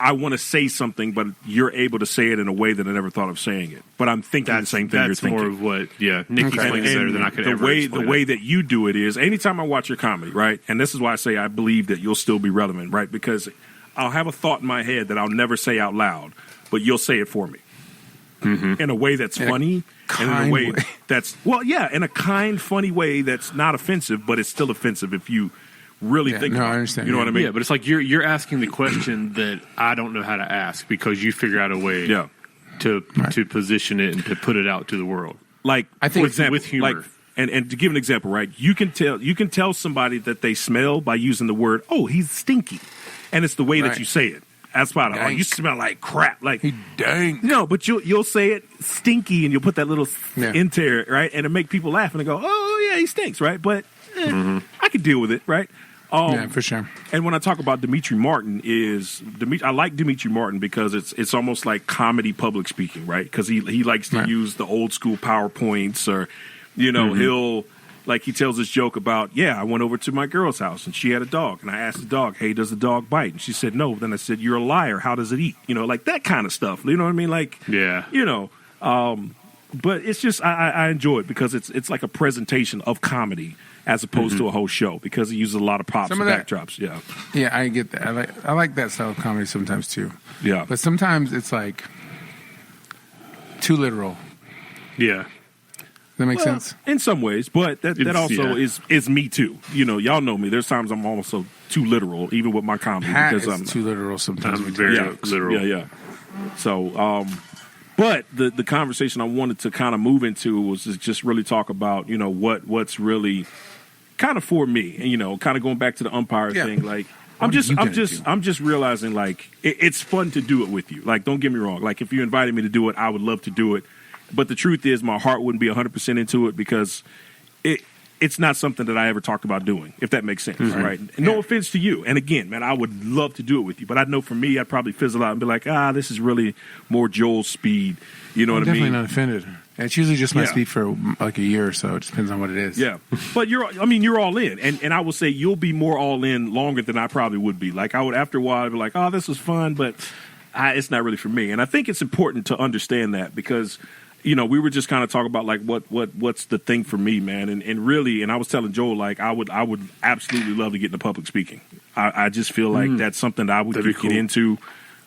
I want to say something, but you're able to say it in a way that I never thought of saying it. But I'm thinking the same thing you're thinking. That's more of what, Nick explains better than I could ever explain. The way that you do it is, anytime I watch your comedy, right, and this is why I say I believe that you'll still be relevant, right, because I'll have a thought in my head that I'll never say out loud, but you'll say it for me. In a way that's funny, and in a way that's, in a kind, funny way that's not offensive, but it's still offensive if you really think about it. I understand. You know what I mean? Yeah, but it's like you're asking the question that I don't know how to ask because you figure out a way to position it and to put it out to the world. Like, I think, for example, with humor. like, and to give an example, right? You can tell somebody that they smell by using the word, "Oh, he's stinky," and it's the way that you say it. That's spot on. Oh, you smell like crap. Like he dank. No, but you'll say it stinky, and you'll put that little into it, right? And it make people laugh and they go, "Oh yeah, he stinks," right? But I could deal with it, right? Yeah, for sure. And when I talk about Dimitri Martin, I like Dimitri Martin because it's almost like comedy public speaking, right? Because he likes to use the old school PowerPoints, or he'll. Like he tells this joke about, I went over to my girl's house and she had a dog. And I asked the dog, "Hey, does the dog bite?" And she said, "No." Then I said, "You're a liar. How does it eat?" Like that kind of stuff. You know what I mean? Like, but it's just I enjoy it because it's like a presentation of comedy as opposed to a whole show because it uses a lot of props and backdrops. Yeah, yeah, I get that. I like that style of comedy sometimes too. Yeah, but sometimes it's like too literal. Yeah. That makes sense in some ways, but that also is me too. You know, y'all know me. There's times I'm almost too literal, even with my comedy. Pat because is too literal sometimes. I'm very literal. Yeah. So, but the conversation I wanted to kind of move into was to just really talk about what's really kind of for me, and kind of going back to the umpire thing. Like I'm just realizing like it's fun to do it with you. Like don't get me wrong. Like if you invited me to do it, I would love to do it. But the truth is, my heart wouldn't be 100% into it because it's not something that I ever talked about doing, if that makes sense, right? And no offense to you. And again, man, I would love to do it with you. But I know for me, I'd probably fizzle out and be like, this is really more Joel's speed. You know what I mean? I'm definitely not offended. It's usually just my speed for like a year or so. It just depends on what it is. Yeah. But you're all in. And I will say you'll be more all in longer than I probably would be. Like I would, after a while, I'd be like, this was fun, but it's not really for me. And I think it's important to understand that because – we were just kind of talking about like what's the thing for me, man, and really, and I was telling Joel like I would absolutely love to get into public speaking. I just feel like that's something that I would get into.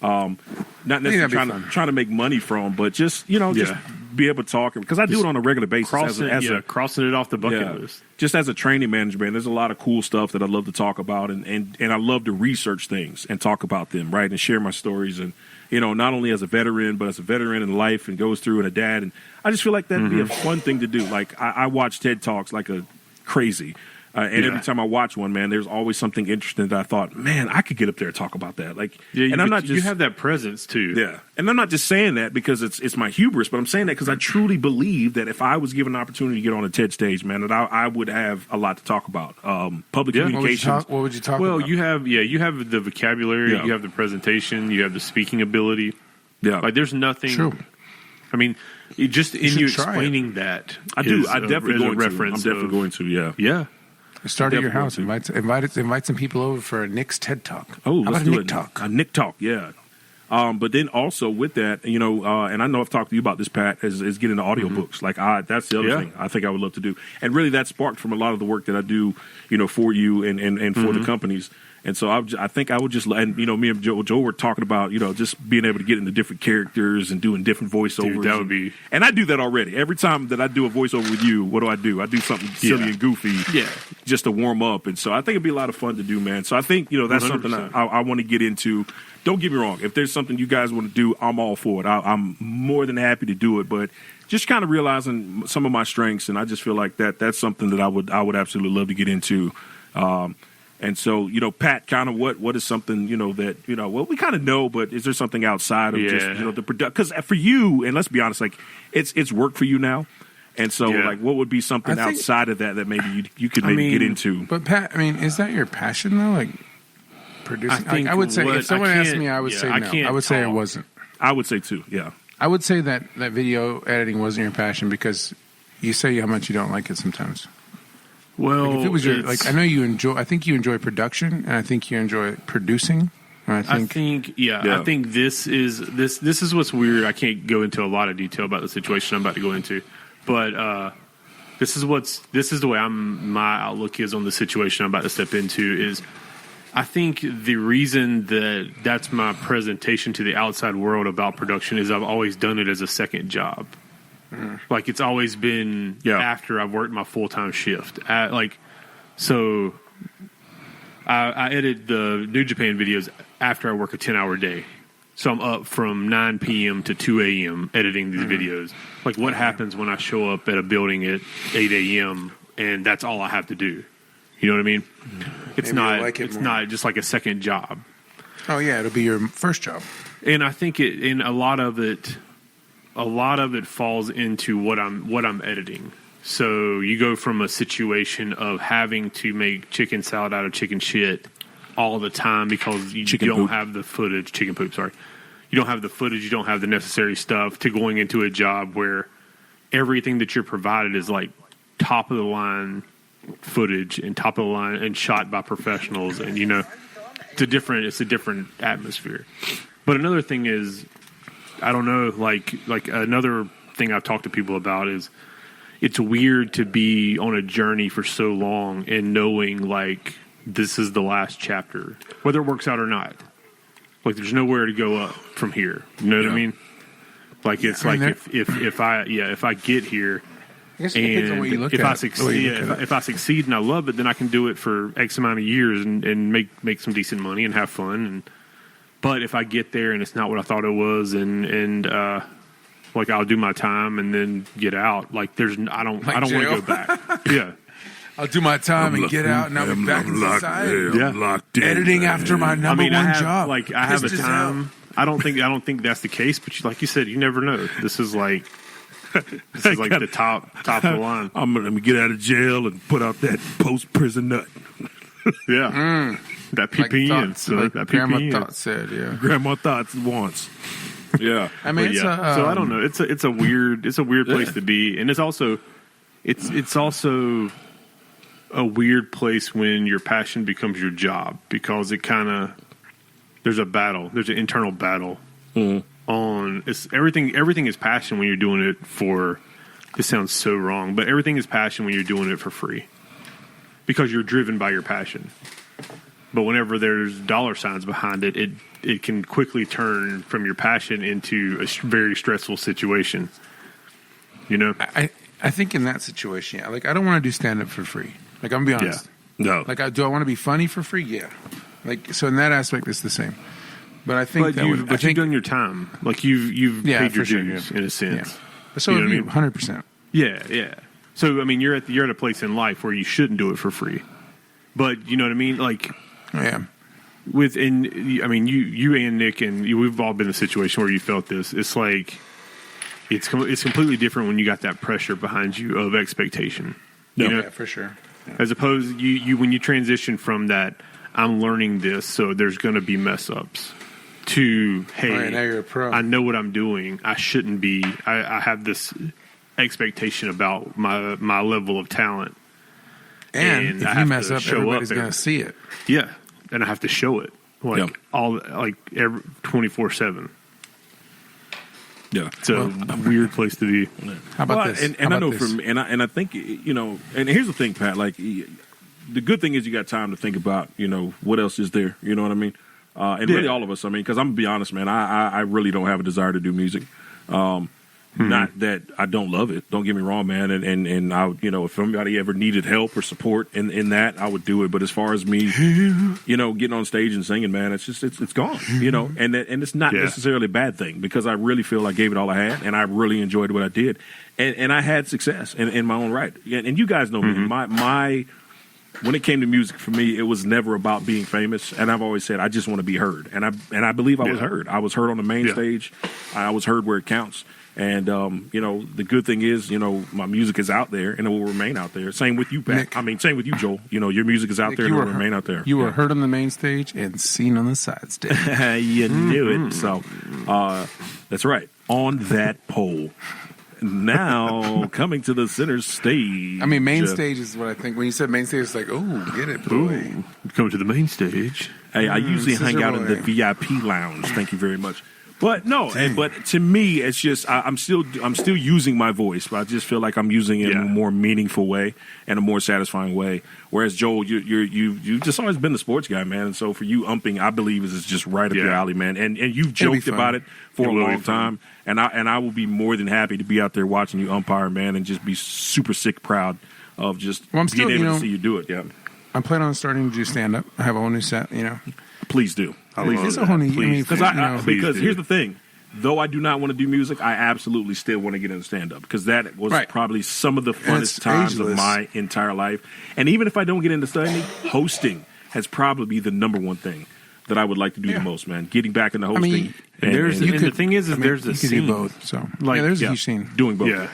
Not necessarily trying to make money from, but just just be able to talk because I do it on a regular basis. Crossing it off the bucket list. Just as a training manager, man, there's a lot of cool stuff that I love to talk about, and I love to research things and talk about them, right, and share my stories and. Not only as a veteran, but as a veteran in life and goes through and a dad. And I just feel like that'd be a fun thing to do. Like, I watch TED Talks like a crazy. And every time I watch one, man, there's always something interesting that I thought, man, I could get up there and talk about that. Like, and I'm not just, you have that presence too. Yeah. And I'm not just saying that because it's my hubris, but I'm saying that because I truly believe that if I was given an opportunity to get on a TED stage, man, that I would have a lot to talk about. Public communications. What would you talk about? Well, you have the vocabulary, you have the presentation, you have the speaking ability. Yeah. Like there's nothing. True. I mean, just in you explaining that. I do. I'm definitely going to. Yeah. Yeah. Start at your house. Invite some people over for a Nick's TED Talk. Oh, how about a Nick Talk? A Nick Talk, yeah. But then also with that, and I know I've talked to you about this, Pat, is getting into audiobooks. Like that's the other thing I think I would love to do. And really that sparked from a lot of the work that I do, for you and for the companies. And so I think I would just, and me and Joe were talking about, just being able to get into different characters and doing different voiceovers. Dude, that would be. And I do that already. Every time that I do a voiceover with you, what do? I do something silly and goofy, just to warm up. And so I think it'd be a lot of fun to do, man. So I think that's 100%. Something I want to get into. Don't get me wrong. If there's something you guys want to do, I'm all for it. I'm more than happy to do it. But just kind of realizing some of my strengths, and I just feel like that's something that I would absolutely love to get into. And so, Pat, kind of what is something, that, well, we kind of know, but is there something outside of just, the production? Because for you, and let's be honest, like, it's work for you now. And so, like, what would be something outside of that maybe you could maybe get into? But, Pat, is that your passion, though? Like, producing? I would say, if someone asked me, I would say no. I would say it wasn't. I would say, too, yeah. I would say that video editing wasn't your passion because you say how much you don't like it sometimes. Well, like if it was I know you enjoy. I think you enjoy production, and I think you enjoy producing. I think this is what's weird. I can't go into a lot of detail about the situation I'm about to go into, but this is the way my outlook is on the situation I'm about to step into. Is I think the reason that's my presentation to the outside world about production is I've always done it as a second job. Like it's always been after I've worked my full-time shift. I edit the New Japan videos after I work a 10-hour day. So I'm up from 9 p.m. to 2 a.m. editing these videos. Like what happens when I show up at a building at 8 a.m. and that's all I have to do? You know what I mean? It's not just like a second job. Oh yeah, it'll be your first job. And I think a lot of it falls into what I'm editing. So you go from a situation of having to make chicken salad out of chicken shit all the time because you don't have the footage. Chicken poop, sorry. You don't have the footage. You don't have the necessary stuff to going into a job where everything that you're provided is like top of the line footage and top of the line and shot by professionals. And it's a different atmosphere. But another thing is, I don't know, like another thing I've talked to people about is it's weird to be on a journey for so long and knowing like this is the last chapter, whether it works out or not. Like there's nowhere to go up from here. You know what I mean? Like it's like if I get here and if I succeed and I love it, then I can do it for X amount of years and make some decent money and have fun. But if I get there and it's not what I thought it was and like I'll do my time and then get out. Like I don't want to go back. Yeah. I'll do my time and get out, and I'll be back in society. I'm locked in, editing after my number one job. Like I have a time. I don't think that's the case. But like you said, you never know. This is like the top of the line. Let me get out of jail and put out that post prison nut. Yeah, that PPN. Like Grandma Thought said. Yeah, Grandma Thought wants. Yeah, I mean, so I don't know. It's a weird place to be, and it's also a weird place when your passion becomes your job because it kind of there's an internal battle on everything is passion when you're doing it for. This sounds so wrong, but everything is passion when you're doing it for free because you're driven by your passion. But whenever there's dollar signs behind it, it can quickly turn from your passion into a very stressful situation. You know, I think in that situation, yeah, like I don't want to do stand up for free. Like I'm gonna be honest. Yeah. No. Like do I want to be funny for free? Yeah. Like so in that aspect, it's the same. But I think you've done your time. Like you've paid your dues in a sense. Yeah. So you know 100%. Yeah. So I mean, you're at a place in life where you shouldn't do it for free. But you know what I mean? Like, yeah. I mean, you and Nick and we've all been in a situation where you felt this. It's like it's completely different when you got that pressure behind you of expectation. You know? Yeah, for sure. Yeah. As opposed you when you transition from that, I'm learning this, so there's going to be mess ups. To hey, now you're a pro. I know what I'm doing. I shouldn't be. I have this expectation about my level of talent. And if you mess up, everybody's going to see it. Yeah, and I have to show it every 24/7. Yeah, it's a weird place to be. How about this? And I know from and I think and here's the thing, Pat. Like the good thing is you got time to think about what else is there. You know what I mean? Really all of us. I mean, because I'm gonna be honest, man. I really don't have a desire to do music. Not that I don't love it. Don't get me wrong, man. And I, if somebody ever needed help or support in that, I would do it. But as far as me, getting on stage and singing, man, it's just it's gone. And it's not necessarily a bad thing because I really feel I gave it all I had, and I really enjoyed what I did, and I had success in my own right. And you guys know me. My when it came to music, for me, it was never about being famous. And I've always said I just want to be heard, and I believe I was heard. I was heard on the main stage. I was heard where it counts. And, the good thing is, my music is out there and it will remain out there. Same with you, Pat. Nick, I mean, same with you, Joel. Your music is out Nick, there and it will remain out there. You were heard on the main stage and seen on the side stage. You knew it. So, that's right. On that pole. Now, coming to the center stage. I mean, main stage is what I think. When you said main stage, it's like, oh, get it, boy. Ooh, coming to the main stage. Hey, I usually hang out in the VIP lounge. Thank you very much. But no, but to me, it's just I'm still using my voice, but I just feel like I'm using it in a more meaningful way and a more satisfying way. Whereas Joel, you've just always been the sports guy, man, and so for you, umping, I believe is just right up your alley, man. And you've joked about it for a long time, and I will be more than happy to be out there watching you umpire, man, and just be super sick proud of just being able to see you do it. Yeah, I'm planning on starting to do stand up. I have a whole new set, Please do. It's a whole new because here's the thing. Though I do not want to do music, I absolutely still want to get into stand-up because that was probably some of the funnest times of my entire life. And even if I don't get into stand-up, hosting has probably the number one thing that I would like to do the most, man. Getting back into hosting. The thing is there's a scene. You could do both. So, there's a huge scene. Doing both. Yeah.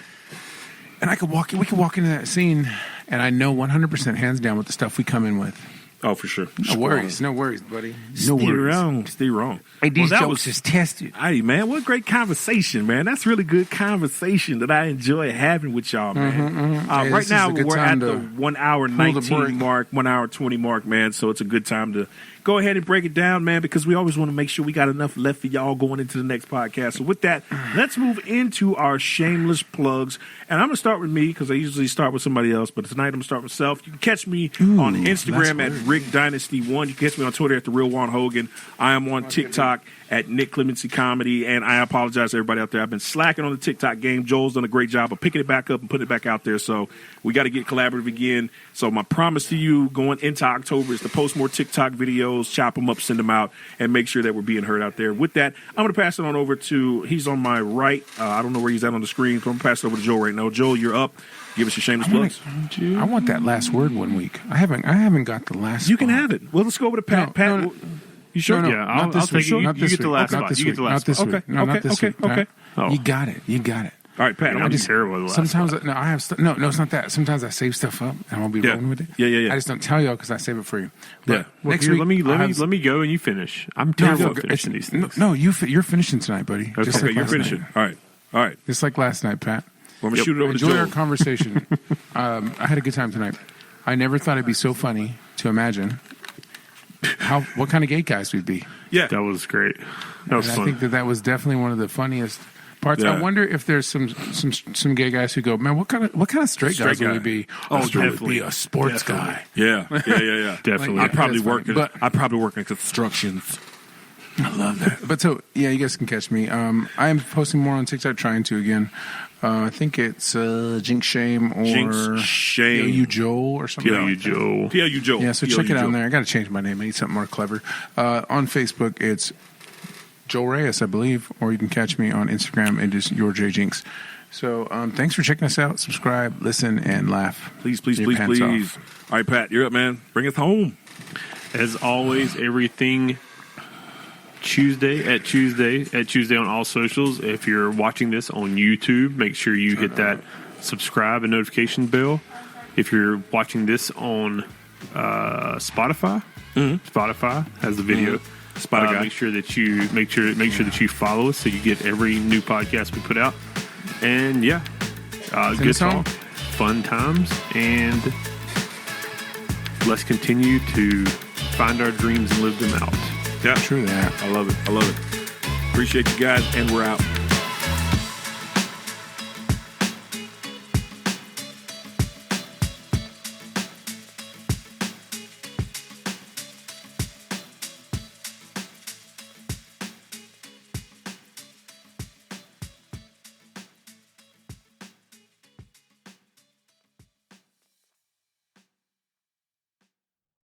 And we could walk into that scene, and I know 100% hands down with the stuff we come in with. Oh, for sure. No worries, buddy. Stay wrong. Hey, these jokes is tested. Hey, man, what great conversation, man. That's really good conversation that I enjoy having with y'all, man. Hey, right now, we're at the 1 hour 19 mark, 1 hour 20 mark, man. So it's a good time to go ahead and break it down, man, because we always want to make sure we got enough left for y'all going into the next podcast. So with that, let's move into our shameless plugs. And I'm going to start with me because I usually start with somebody else, but tonight I'm going to start with myself. You can catch me on Instagram at RickDynasty1. You can catch me on Twitter at The Real Juan Hogan. I am on TikTok at Nick Clemency Comedy, and I apologize to everybody out there. I've been slacking on the TikTok game. Joel's done a great job of picking it back up and putting it back out there, so we got to get collaborative again. So my promise to you going into October is to post more TikTok videos, chop them up, send them out, and make sure that we're being heard out there. With that, I'm going to pass it on over to, he's on my right. I don't know where he's at on the screen, so I'm going to pass it over to Joel right now. Joel, you're up. Give us your shameless plugs. I want that last word one week. I haven't got the last. You can have it. Well, let's go over to Pat. No. You sure? Yeah, I'll take it. You get the last spot. You get the last spot. Okay. No, not this week. Okay. Oh. You got it. All right, Pat. I'm just terrible with the last sometimes spot. I have no, it's not that. Sometimes I save stuff up and I'll be rolling with it. Yeah. I just don't tell y'all because I save it for you. But Well, next here, week, let me go and you finish. I'm terrible at finishing these things. No, you're finishing tonight, buddy. Okay. Just Okay, like you're last finishing. night. All right. Just like last night, Pat. Well, I'm going to shoot it over to Enjoy Joel. our conversation. I had a good time tonight. I never thought it'd be so funny to imagine what kind of gay guys we'd be. Yeah. That was great. That was And fun. I think that was definitely one of the funniest parts. Yeah. I wonder if there's some gay guys who go, man, what kind of straight guys Straight would guy. we be? Oh, I'd definitely. be a sports guy. Yeah. Definitely. I'd probably That's work. funny. But- I'd probably work in constructions. I love that. But so, yeah, you guys can catch me. I am posting more on TikTok, trying to again. I think it's Jinx Shame or Jinx Shame. PLU Joel or something. PLU Joe. PLU Joe. Yeah, so check it out on there. I got to change my name. I need something more clever. On Facebook, it's Joel Reyes, I believe, or you can catch me on Instagram. It is your J Jinx. So thanks for checking us out. Subscribe, listen, and laugh. Please. Your pants off. All right, Pat, you're up, man. Bring us home. As always, everything Tuesday on all socials. If you're watching this on YouTube, make sure you hit that subscribe and notification bell. If you're watching this on Spotify, Spotify has the video. Spotify. Make sure that you follow us so you get every new podcast we put out. And yeah, good us home. talk, fun times, and let's continue to find our dreams and live them out. Yeah. True that. I love it. Appreciate you guys, and we're out.